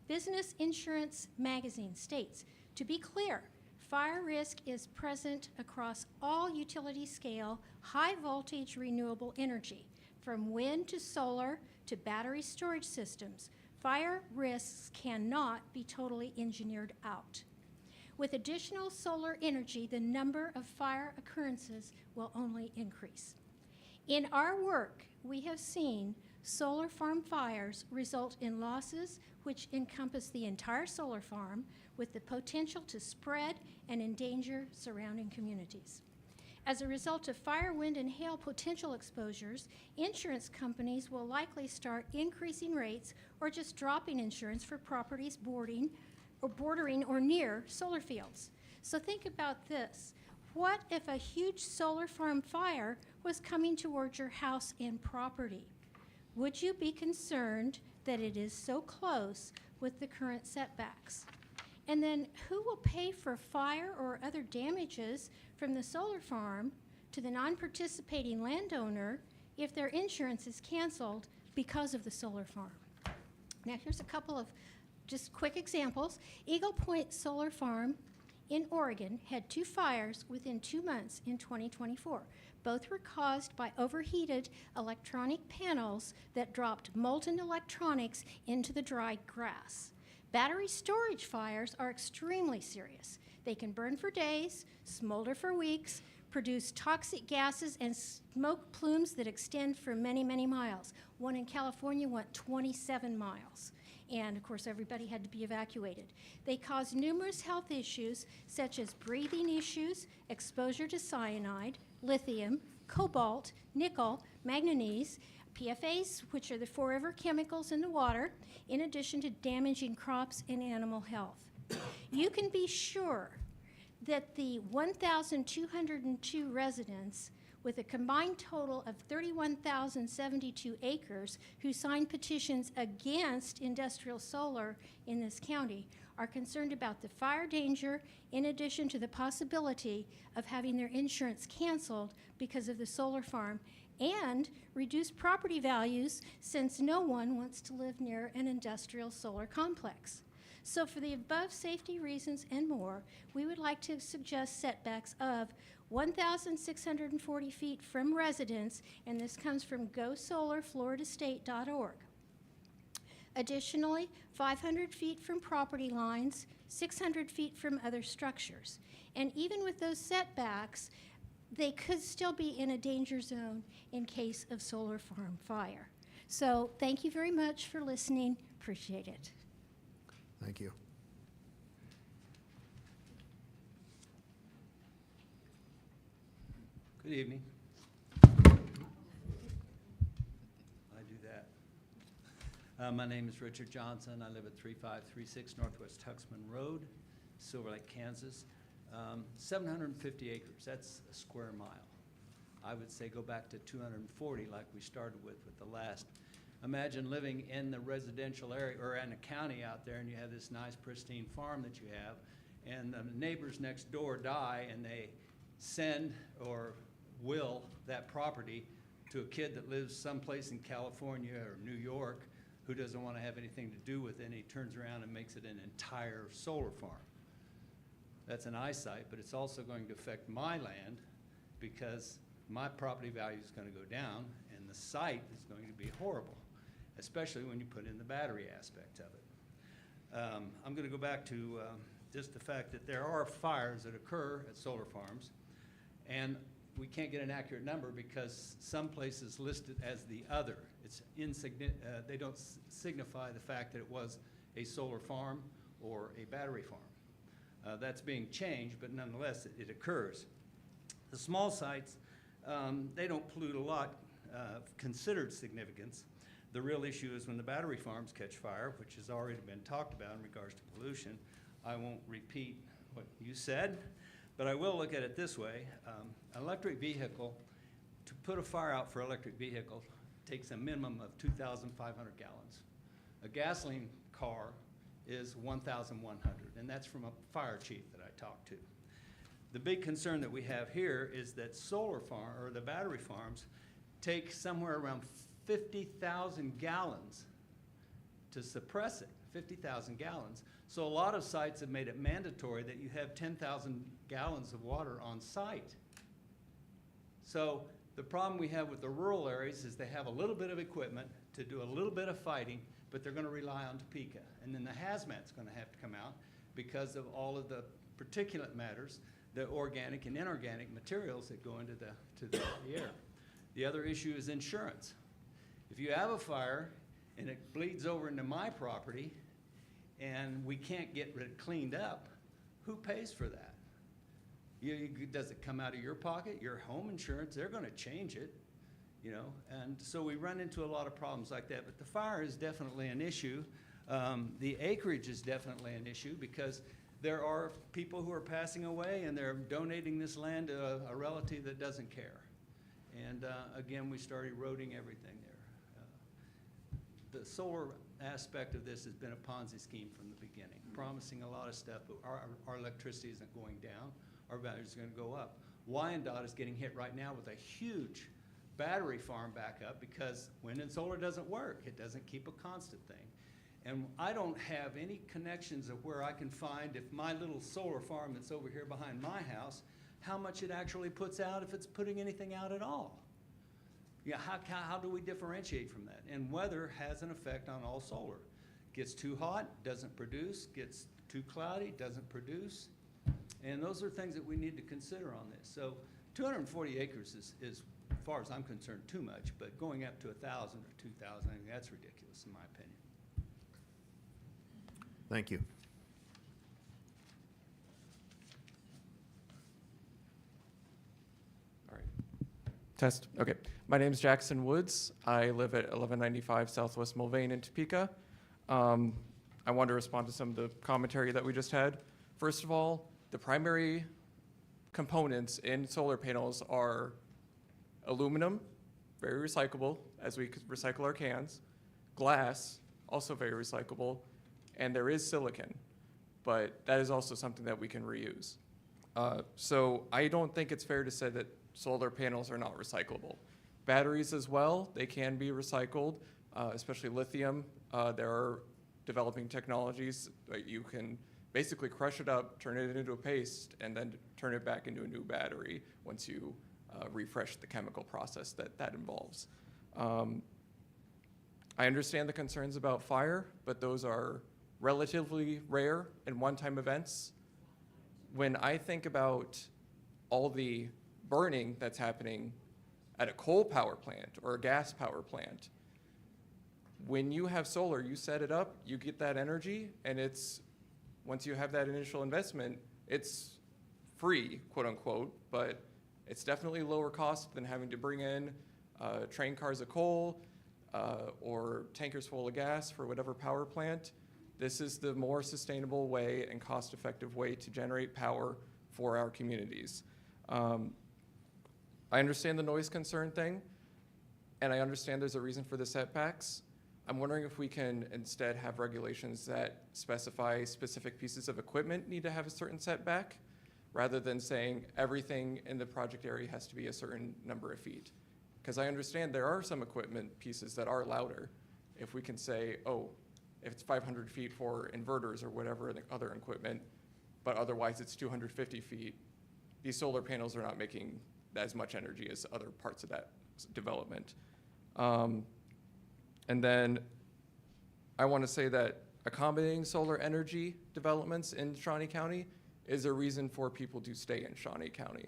Business Insurance Magazine states, to be clear, fire risk is present across all utility scale, high voltage renewable energy, from wind to solar to battery storage systems. Fire risks cannot be totally engineered out. With additional solar energy, the number of fire occurrences will only increase. In our work, we have seen solar farm fires result in losses which encompass the entire solar farm, with the potential to spread and endanger surrounding communities. As a result of fire, wind, and hail potential exposures, insurance companies will likely start increasing rates or just dropping insurance for properties bordering or near solar fields. So think about this. What if a huge solar farm fire was coming towards your house and property? Would you be concerned that it is so close with the current setbacks? And then who will pay for fire or other damages from the solar farm to the non-participating landowner if their insurance is canceled because of the solar farm. Now, here's a couple of just quick examples. Eagle Point Solar Farm in Oregon had 2 fires within 2 months in 2024. Both were caused by overheated electronic panels that dropped molten electronics into the dry grass. Battery storage fires are extremely serious. They can burn for days, smolder for weeks, produce toxic gases and smoke plumes that extend for many, many miles. One in California went 27 miles. And of course, everybody had to be evacuated. They cause numerous health issues, such as breathing issues, exposure to cyanide, lithium, cobalt, nickel, manganese, PFAS, which are the forever chemicals in the water, in addition to damaging crops and animal health. You can be sure that the 1,202 residents with a combined total of 31,072 acres who signed petitions against industrial solar in this county are concerned about the fire danger, in addition to the possibility of having their insurance canceled because of the solar farm, and reduced property values since no one wants to live near an industrial solar complex. So for the above safety reasons and more, we would like to suggest setbacks of 1,640 feet from residents, and this comes from gosolarfloridastate.org. Additionally, 500 feet from property lines, 600 feet from other structures. And even with those setbacks, they could still be in a danger zone in case of solar farm fire. So thank you very much for listening. Appreciate it. Thank you. Good evening. I do that. My name is Richard Johnson. I live at 3536 Northwest Tuxman Road, Silver Lake, Kansas. 750 acres, that's a square mile. I would say go back to 240 like we started with the last. Imagine living in the residential area or in a county out there, and you have this nice pristine farm that you have, and the neighbors next door die, and they send or will that property to a kid that lives someplace in California or New York who doesn't want to have anything to do with it, and he turns around and makes it an entire solar farm. That's an eyesight, but it's also going to affect my land because my property value is going to go down, and the site is going to be horrible, especially when you put in the battery aspect of it. I'm going to go back to just the fact that there are fires that occur at solar farms, and we can't get an accurate number because some places list it as the other. It's they don't signify the fact that it was a solar farm or a battery farm. That's being changed, but nonetheless, it occurs. The small sites, they don't pollute a lot of considered significance. The real issue is when the battery farms catch fire, which has already been talked about in regards to pollution. I won't repeat what you said, but I will look at it this way. An electric vehicle, to put a fire out for an electric vehicle, takes a minimum of 2,500 gallons. A gasoline car is 1,100, and that's from a fire chief that I talked to. The big concern that we have here is that solar farm, or the battery farms, take somewhere around 50,000 gallons to suppress it, 50,000 gallons. So a lot of sites have made it mandatory that you have 10,000 gallons of water on site. So the problem we have with the rural areas is they have a little bit of equipment to do a little bit of fighting, but they're going to rely on Topeka. And then the hazmat's going to have to come out because of all of the particulate matters, the organic and inorganic materials that go into the air. The other issue is insurance. If you have a fire and it bleeds over into my property and we can't get it cleaned up, who pays for that? Does it come out of your pocket? Your home insurance, they're going to change it, you know, and so we run into a lot of problems like that. But the fire is definitely an issue. The acreage is definitely an issue because there are people who are passing away and they're donating this land to a relative that doesn't care. And again, we start eroding everything there. The solar aspect of this has been a Ponzi scheme from the beginning, promising a lot of stuff, but our electricity isn't going down. Our value is going to go up. Wyandotte is getting hit right now with a huge battery farm back up because wind and solar doesn't work. It doesn't keep a constant thing. And I don't have any connections of where I can find if my little solar farm that's over here behind my house, how much it actually puts out, if it's putting anything out at all. Yeah, how do we differentiate from that? And weather has an effect on all solar. Gets too hot, doesn't produce. Gets too cloudy, doesn't produce. And those are things that we need to consider on this. So 240 acres is, as far as I'm concerned, too much, but going up to 1,000 or 2,000, I think that's ridiculous in my opinion. Thank you. All right. Test. Okay. My name is Jackson Woods. I live at 1195 Southwest Mulvane in Topeka. I want to respond to some of the commentary that we just had. First of all, the primary components in solar panels are aluminum, very recyclable, as we recycle our cans, glass, also very recyclable, and there is silicon, but that is also something that we can reuse. So I don't think it's fair to say that solar panels are not recyclable. Batteries as well, they can be recycled, especially lithium. There are developing technologies that you can basically crush it up, turn it into a paste, and then turn it back into a new battery once you refresh the chemical process that involves. I understand the concerns about fire, but those are relatively rare and one-time events. When I think about all the burning that's happening at a coal power plant or a gas power plant, when you have solar, you set it up, you get that energy, and once you have that initial investment, it's free, quote unquote, but it's definitely lower cost than having to bring in train cars of coal or tankers full of gas for whatever power plant. This is the more sustainable way and cost-effective way to generate power for our communities. I understand the noise concern thing, and I understand there's a reason for the setbacks. I'm wondering if we can instead have regulations that specify specific pieces of equipment need to have a certain setback, rather than saying everything in the project area has to be a certain number of feet. Because I understand there are some equipment pieces that are louder. If we can say, oh, if it's 500 feet for inverters or whatever other equipment, but otherwise it's 250 feet, these solar panels are not making as much energy as other parts of that development. And then I want to say that accommodating solar energy developments in Shawnee County is a reason for people to stay in Shawnee County,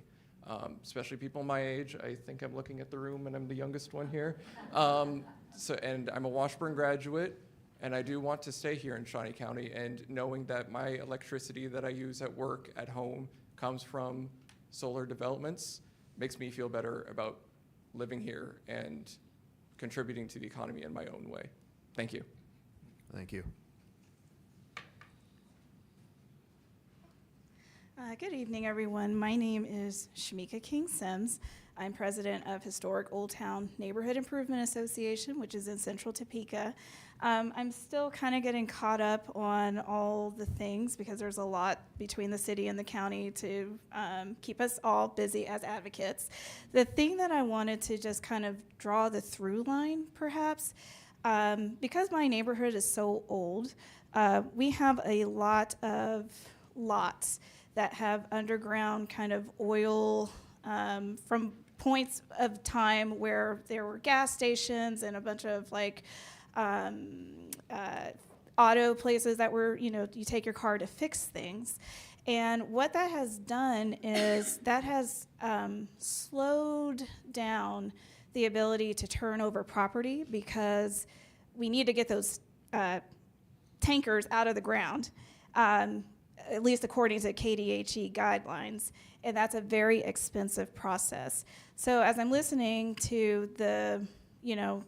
especially people my age. I think I'm looking at the room and I'm the youngest one here. And I'm a Washburn graduate, and I do want to stay here in Shawnee County, and knowing that my electricity that I use at work, at home, comes from solar developments makes me feel better about living here and contributing to the economy in my own way. Thank you. Thank you. Good evening, everyone. My name is Shamika King Sims. I'm president of Historic Old Town Neighborhood Improvement Association, which is in Central Topeka. I'm still kind of getting caught up on all the things because there's a lot between the city and the county to keep us all busy as advocates. The thing that I wanted to just kind of draw the through line, perhaps, because my neighborhood is so old, we have a lot of lots that have underground kind of oil from points of time where there were gas stations and a bunch of like auto places that were, you take your car to fix things. And what that has done is that has slowed down the ability to turn over property because we need to get those tankers out of the ground. At least according to KDHE guidelines, and that's a very expensive process. So as I'm listening to the,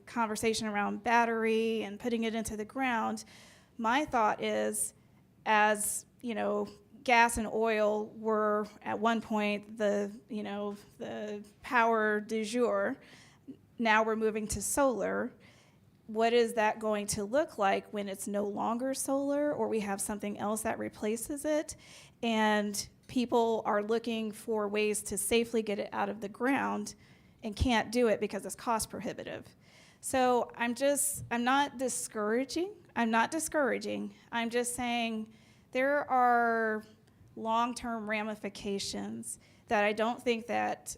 conversation around battery and putting it into the ground, my thought is, as, gas and oil were at one point the power du jour, now we're moving to solar. What is that going to look like when it's no longer solar or we have something else that replaces it? And people are looking for ways to safely get it out of the ground and can't do it because it's cost prohibitive. So I'm not discouraging. I'm just saying there are long-term ramifications that I don't think that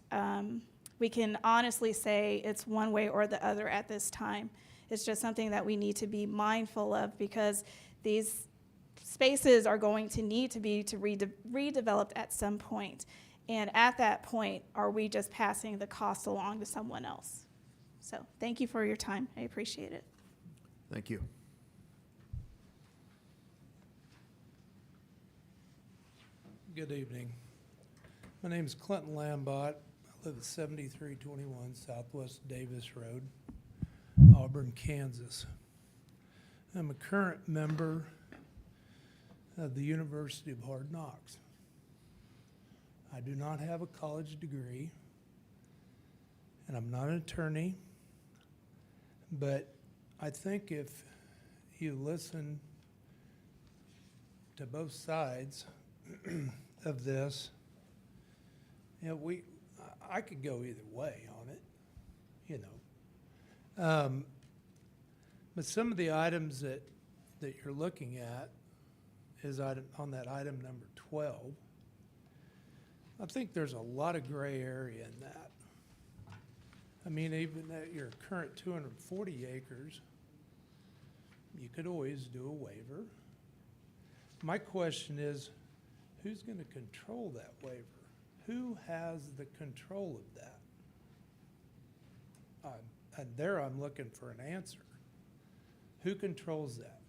we can honestly say it's one way or the other at this time. It's just something that we need to be mindful of, because these spaces are going to need to be redeveloped at some point. And at that point, are we just passing the cost along to someone else? So thank you for your time. I appreciate it. Thank you. Good evening. My name is Clinton Lambott. I live at 7321 Southwest Davis Road, Auburn, Kansas. I'm a current member of the University of Hard Knocks. I do not have a college degree, and I'm not an attorney, but I think if you listen to both sides of this, you know, I could go either way on it, you know. But some of the items that you're looking at is on that item number 12. I think there's a lot of gray area in that. I mean, even at your current 240 acres, you could always do a waiver. My question is, who's going to control that waiver? Who has the control of that? And there I'm looking for an answer. Who controls that?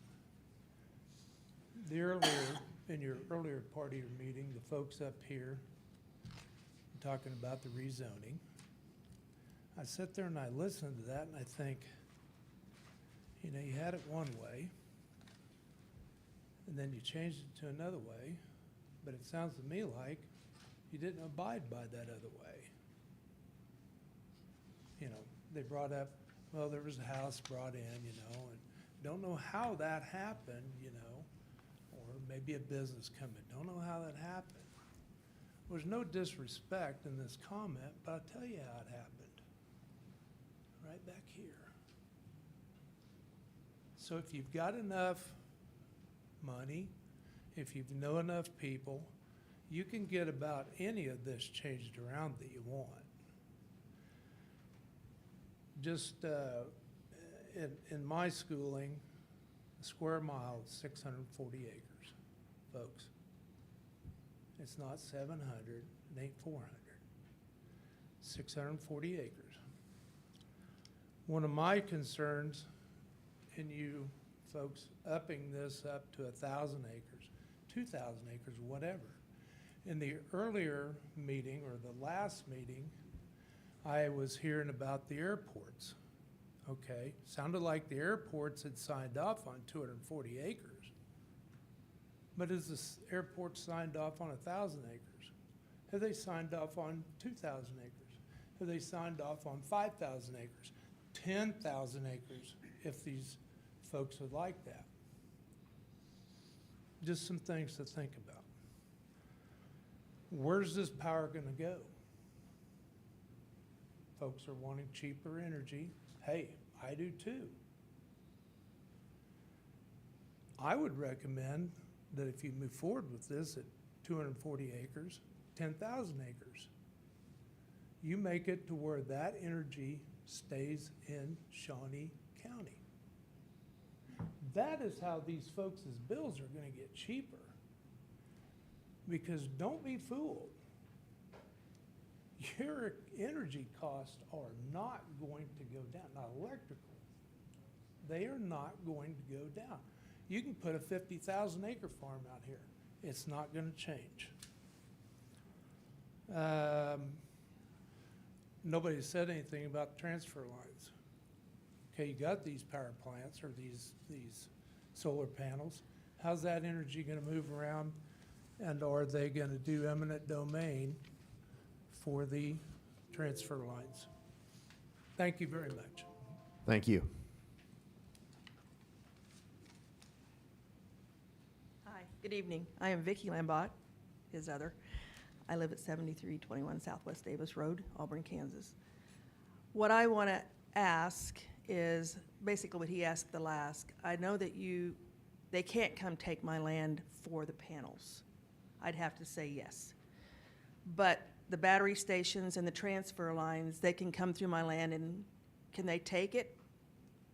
In your earlier part of your meeting, the folks up here talking about the rezoning, I sit there and I listen to that and I think, you know, you had it one way, and then you changed it to another way, but it sounds to me like you didn't abide by that other way. You know, they brought up, well, there was a house brought in, you know, and don't know how that happened, you know, or maybe a business coming, don't know how that happened. There's no disrespect in this comment, but I'll tell you how it happened. Right back here. So if you've got enough money, if you know enough people, you can get about any of this changed around that you want. Just in my schooling, a square mile is 640 acres, folks. It's not 700, it ain't 400. 640 acres. One of my concerns in you folks upping this up to 1,000 acres, 2,000 acres, whatever. In the earlier meeting, or the last meeting, I was hearing about the airports. Okay, sounded like the airports had signed off on 240 acres. But has the airport signed off on 1,000 acres? Have they signed off on 2,000 acres? Have they signed off on 5,000 acres? 10,000 acres, if these folks would like that. Just some things to think about. Where's this power going to go? Folks are wanting cheaper energy. Hey, I do too. I would recommend that if you move forward with this at 240 acres, 10,000 acres, you make it to where that energy stays in Shawnee County. That is how these folks' bills are going to get cheaper. Because don't be fooled. Your energy costs are not going to go down. Not electrical. They are not going to go down. You can put a 50,000 acre farm out here. It's not going to change. Nobody said anything about transfer lines. Okay, you got these power plants or these solar panels. How's that energy going to move around? And are they going to do eminent domain for the transfer lines? Thank you very much. Thank you. Hi, good evening. I am Vicki Lambott, his other. I live at 7321 Southwest Davis Road, Auburn, Kansas. What I want to ask is basically what he asked the last. I know that they can't come take my land for the panels. I'd have to say yes. But the battery stations and the transfer lines, they can come through my land, and can they take it?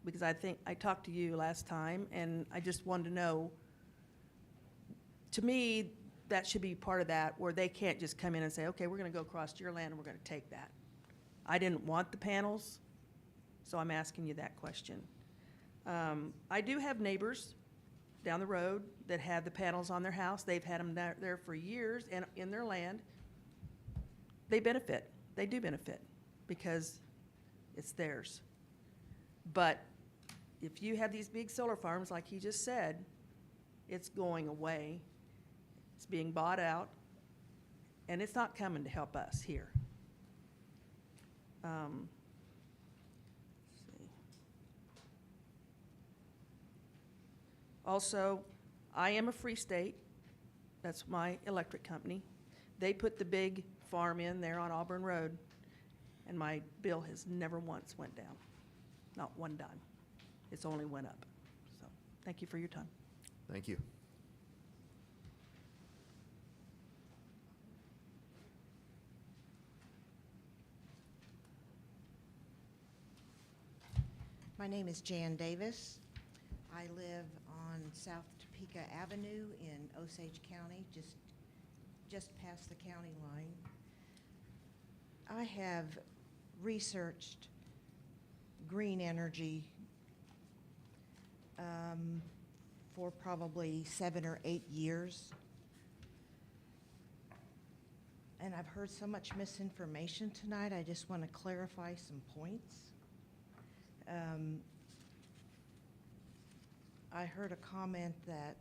Because I think, I talked to you last time, and I just wanted to know, to me, that should be part of that, where they can't just come in and say, okay, we're going to go across your land and we're going to take that. I didn't want the panels, so I'm asking you that question. I do have neighbors down the road that have the panels on their house. They've had them there for years and in their land. They benefit. They do benefit because it's theirs. But if you have these big solar farms, like he just said, it's going away. It's being bought out, and it's not coming to help us here. Let's see. Also, I am a Free State. That's my electric company. They put the big farm in there on Auburn Road, and my bill has never once went down. Not one dime. It's only went up. So, thank you for your time. Thank you. My name is Jan Davis. I live on South Topeka Avenue in Osage County, just past the county line. I have researched green energy for probably 7 or 8 years. And I've heard so much misinformation tonight, I just want to clarify some points. I heard a comment that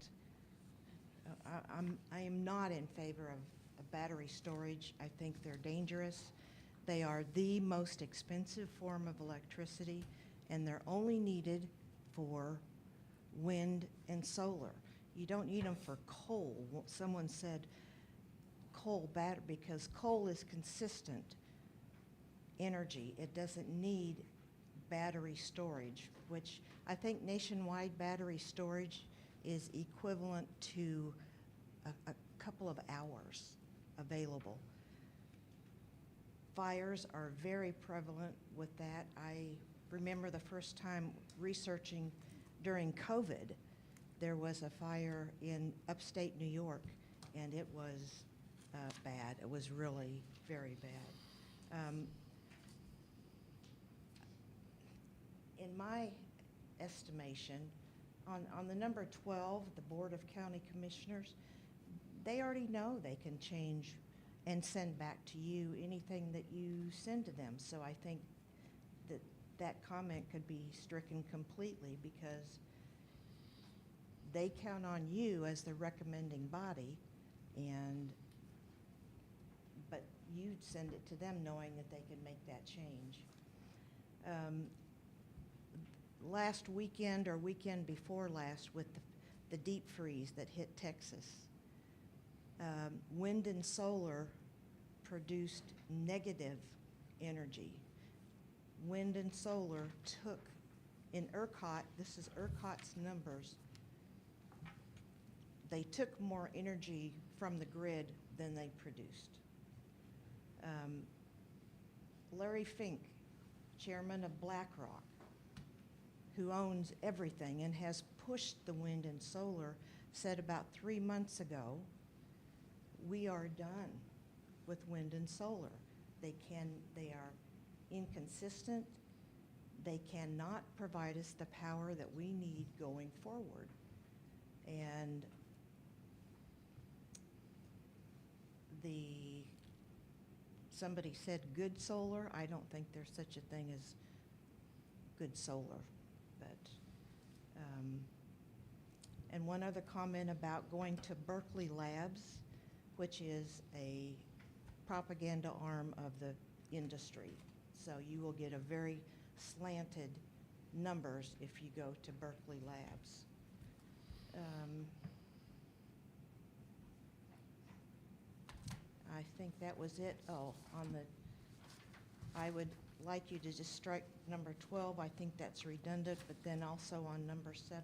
I am not in favor of battery storage. I think they're dangerous. They are the most expensive form of electricity, and they're only needed for wind and solar. You don't need them for coal. Someone said coal battery, because coal is consistent energy. It doesn't need battery storage, which I think nationwide battery storage is equivalent to a couple of hours available. Fires are very prevalent with that. I remember the first time researching during COVID, there was a fire in upstate New York, and it was bad. It was really very bad. In my estimation, on the number 12, the Board of County Commissioners, they already know they can change and send back to you anything that you send to them. So I think that that comment could be stricken completely, because they count on you as the recommending body, but you'd send it to them knowing that they can make that change. Last weekend or weekend before last, with the deep freeze that hit Texas, wind and solar produced negative energy. Wind and solar took, in ERCOT, this is ERCOT's numbers, they took more energy from the grid than they produced. Larry Fink, chairman of BlackRock, who owns everything and has pushed the wind and solar, said about 3 months ago, we are done with wind and solar. They are inconsistent. They cannot provide us the power that we need going forward. And somebody said good solar. I don't think there's such a thing as good solar. But, and one other comment about going to Berkeley Labs, which is a propaganda arm of the industry. So you will get a very slanted numbers if you go to Berkeley Labs. I think that was it. Oh, I would like you to just strike number 12. I think that's redundant, but then also on number 7.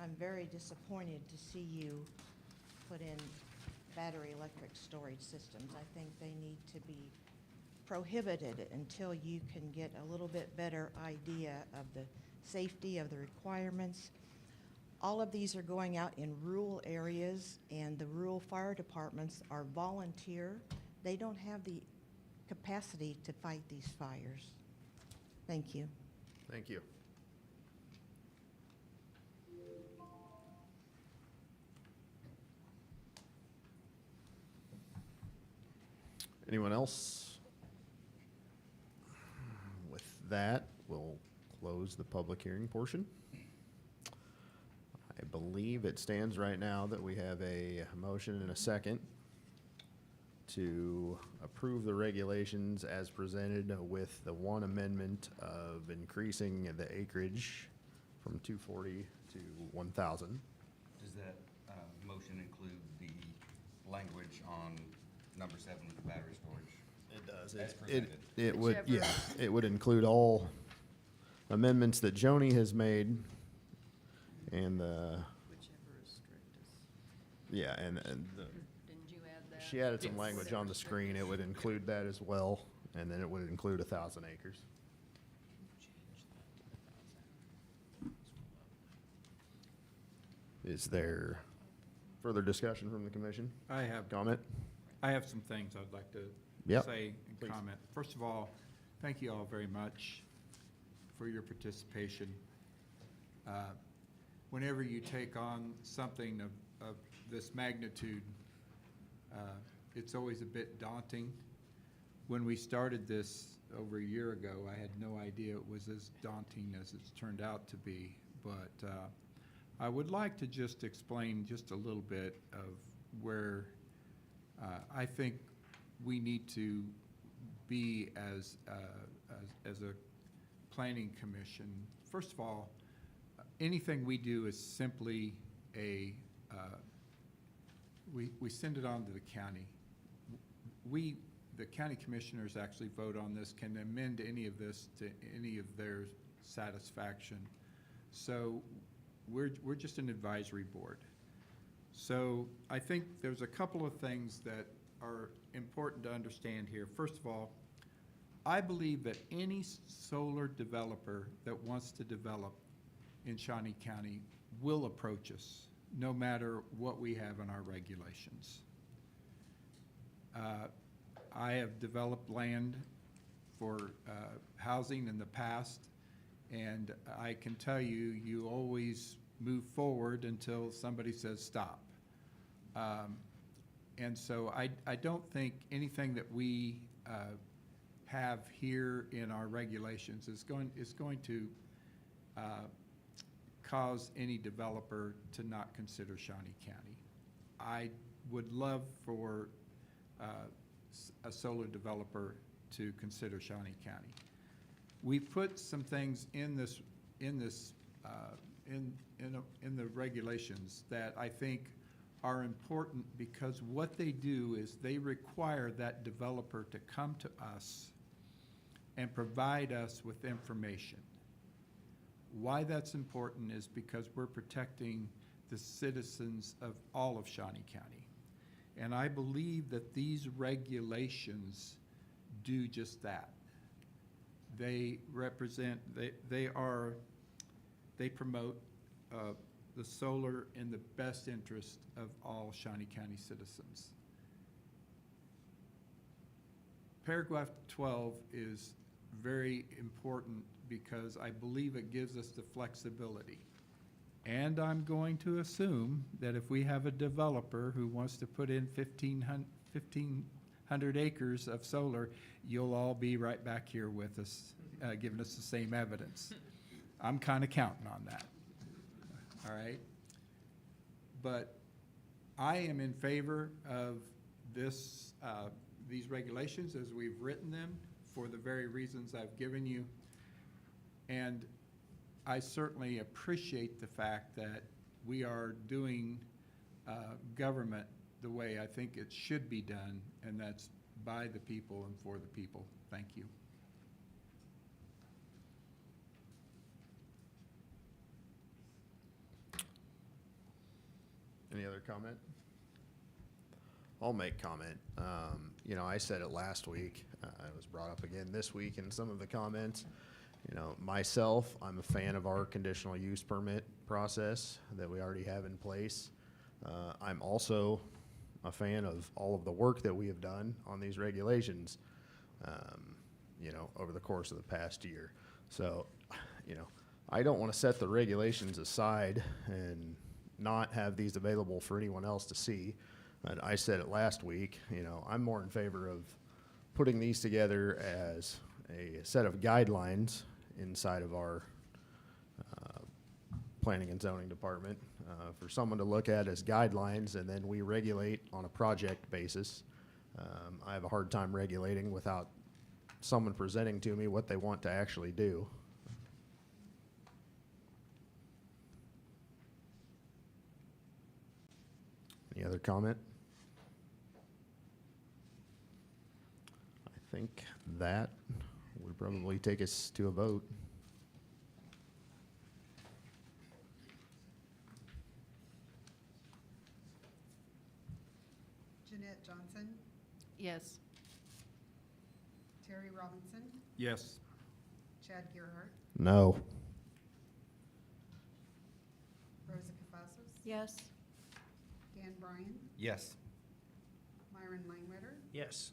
I'm very disappointed to see you put in battery electric storage systems. I think they need to be prohibited until you can get a little bit better idea of the safety of the requirements. All of these are going out in rural areas, and the rural fire departments are volunteer. They don't have the capacity to fight these fires. Thank you. Thank you. Anyone else? With that, we'll close the public hearing portion. I believe it stands right now that we have a motion and a second to approve the regulations as presented with the one amendment of increasing the acreage from 240 to 1,000. Does that motion include the language on number 7 with the battery storage? It does. As presented? It would, yeah, it would include all amendments that Joni has made and the. Whichever is strictest. Yeah, and the. Didn't you add that? She added some language on the screen. It would include that as well, and then it would include 1,000 acres. Is there further discussion from the commission? I have Comment? I have some things I'd like to Yep. say and Please. comment. First of all, thank you all very much for your participation. Whenever you take on something of this magnitude, it's always a bit daunting. When we started this over a year ago, I had no idea it was as daunting as it's turned out to be. But I would like to just explain just a little bit of where I think we need to be as a planning commission. First of all, anything we do is simply we send it on to the county. The county commissioners actually vote on this, can amend any of this to any of their satisfaction. So we're just an advisory board. So I think there's a couple of things that are important to understand here. First of all, I believe that any solar developer that wants to develop in Shawnee County will approach us, no matter what we have in our regulations. I have developed land for housing in the past, and I can tell you, you always move forward until somebody says stop. And so I don't think anything that we have here in our regulations is going to cause any developer to not consider Shawnee County. I would love for a solar developer to consider Shawnee County. We put some things in the regulations that I think are important, because what they do is they require that developer to come to us and provide us with information. Why that's important is because we're protecting the citizens of all of Shawnee County. And I believe that these regulations do just that. They represent, they promote the solar in the best interest of all Shawnee County citizens. Paragraph 12 is very important because I believe it gives us the flexibility. And I'm going to assume that if we have a developer who wants to put in 1,500 acres of solar, you'll all be right back here with us, giving us the same evidence. I'm kind of counting on that. All right? But I am in favor of this, these regulations as we've written them for the very reasons I've given you. And I certainly appreciate the fact that we are doing government the way I think it should be done, and that's by the people and for the people. Thank you. Any other comment? I'll make comment. You know, I said it last week. It was brought up again this week in some of the comments. You know, myself, I'm a fan of our conditional use permit process that we already have in place. I'm also a fan of all of the work that we have done on these regulations, you know, over the course of the past year. So, you know, I don't want to set the regulations aside and not have these available for anyone else to see. And I said it last week, you know, I'm more in favor of putting these together as a set of guidelines inside of our planning and zoning department for someone to look at as guidelines, and then we regulate on a project basis. I have a hard time regulating without someone presenting to me what they want to actually do. Any other comment? I think that would probably take us to a vote. Jeanette Johnson, Yes. Terry Robinson, Yes. Chad Gerhardt, No. Rosa Cafasos, Yes. Dan Bryan, Yes. Myron Langwetter, Yes.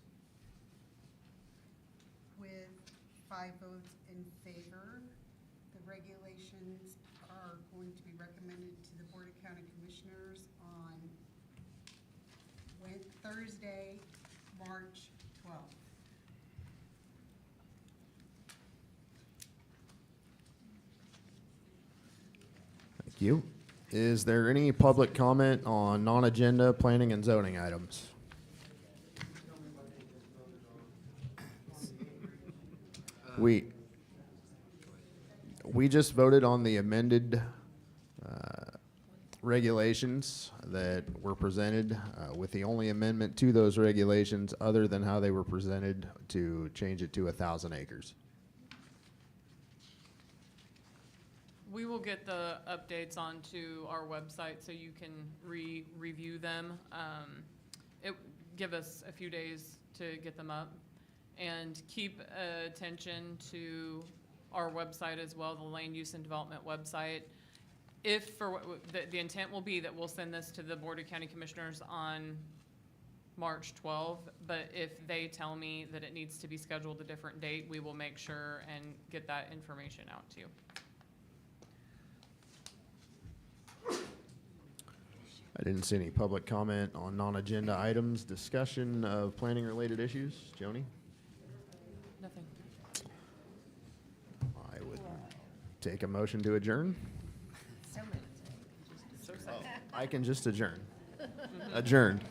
with 5 votes in favor. The regulations are going to be recommended to the Board of County Commissioners on Thursday, March 12th. Thank you. Is there any public comment on non-agenda planning and zoning items? We just voted on the amended regulations that were presented with the only amendment to those regulations other than how they were presented to change it to 1,000 acres. We will get the updates onto our website so you can review them. Give us a few days to get them up, and keep attention to our website as well, the Land Use and Development website. If for the intent will be that we'll send this to the Board of County Commissioners on March 12th, but if they tell me that it needs to be scheduled a different date, we will make sure and get that information out to you. I didn't see any public comment on non-agenda items. Discussion of planning-related issues. Joni? Nothing. I would take a motion to adjourn. So sad. I can just adjourn. Adjourned.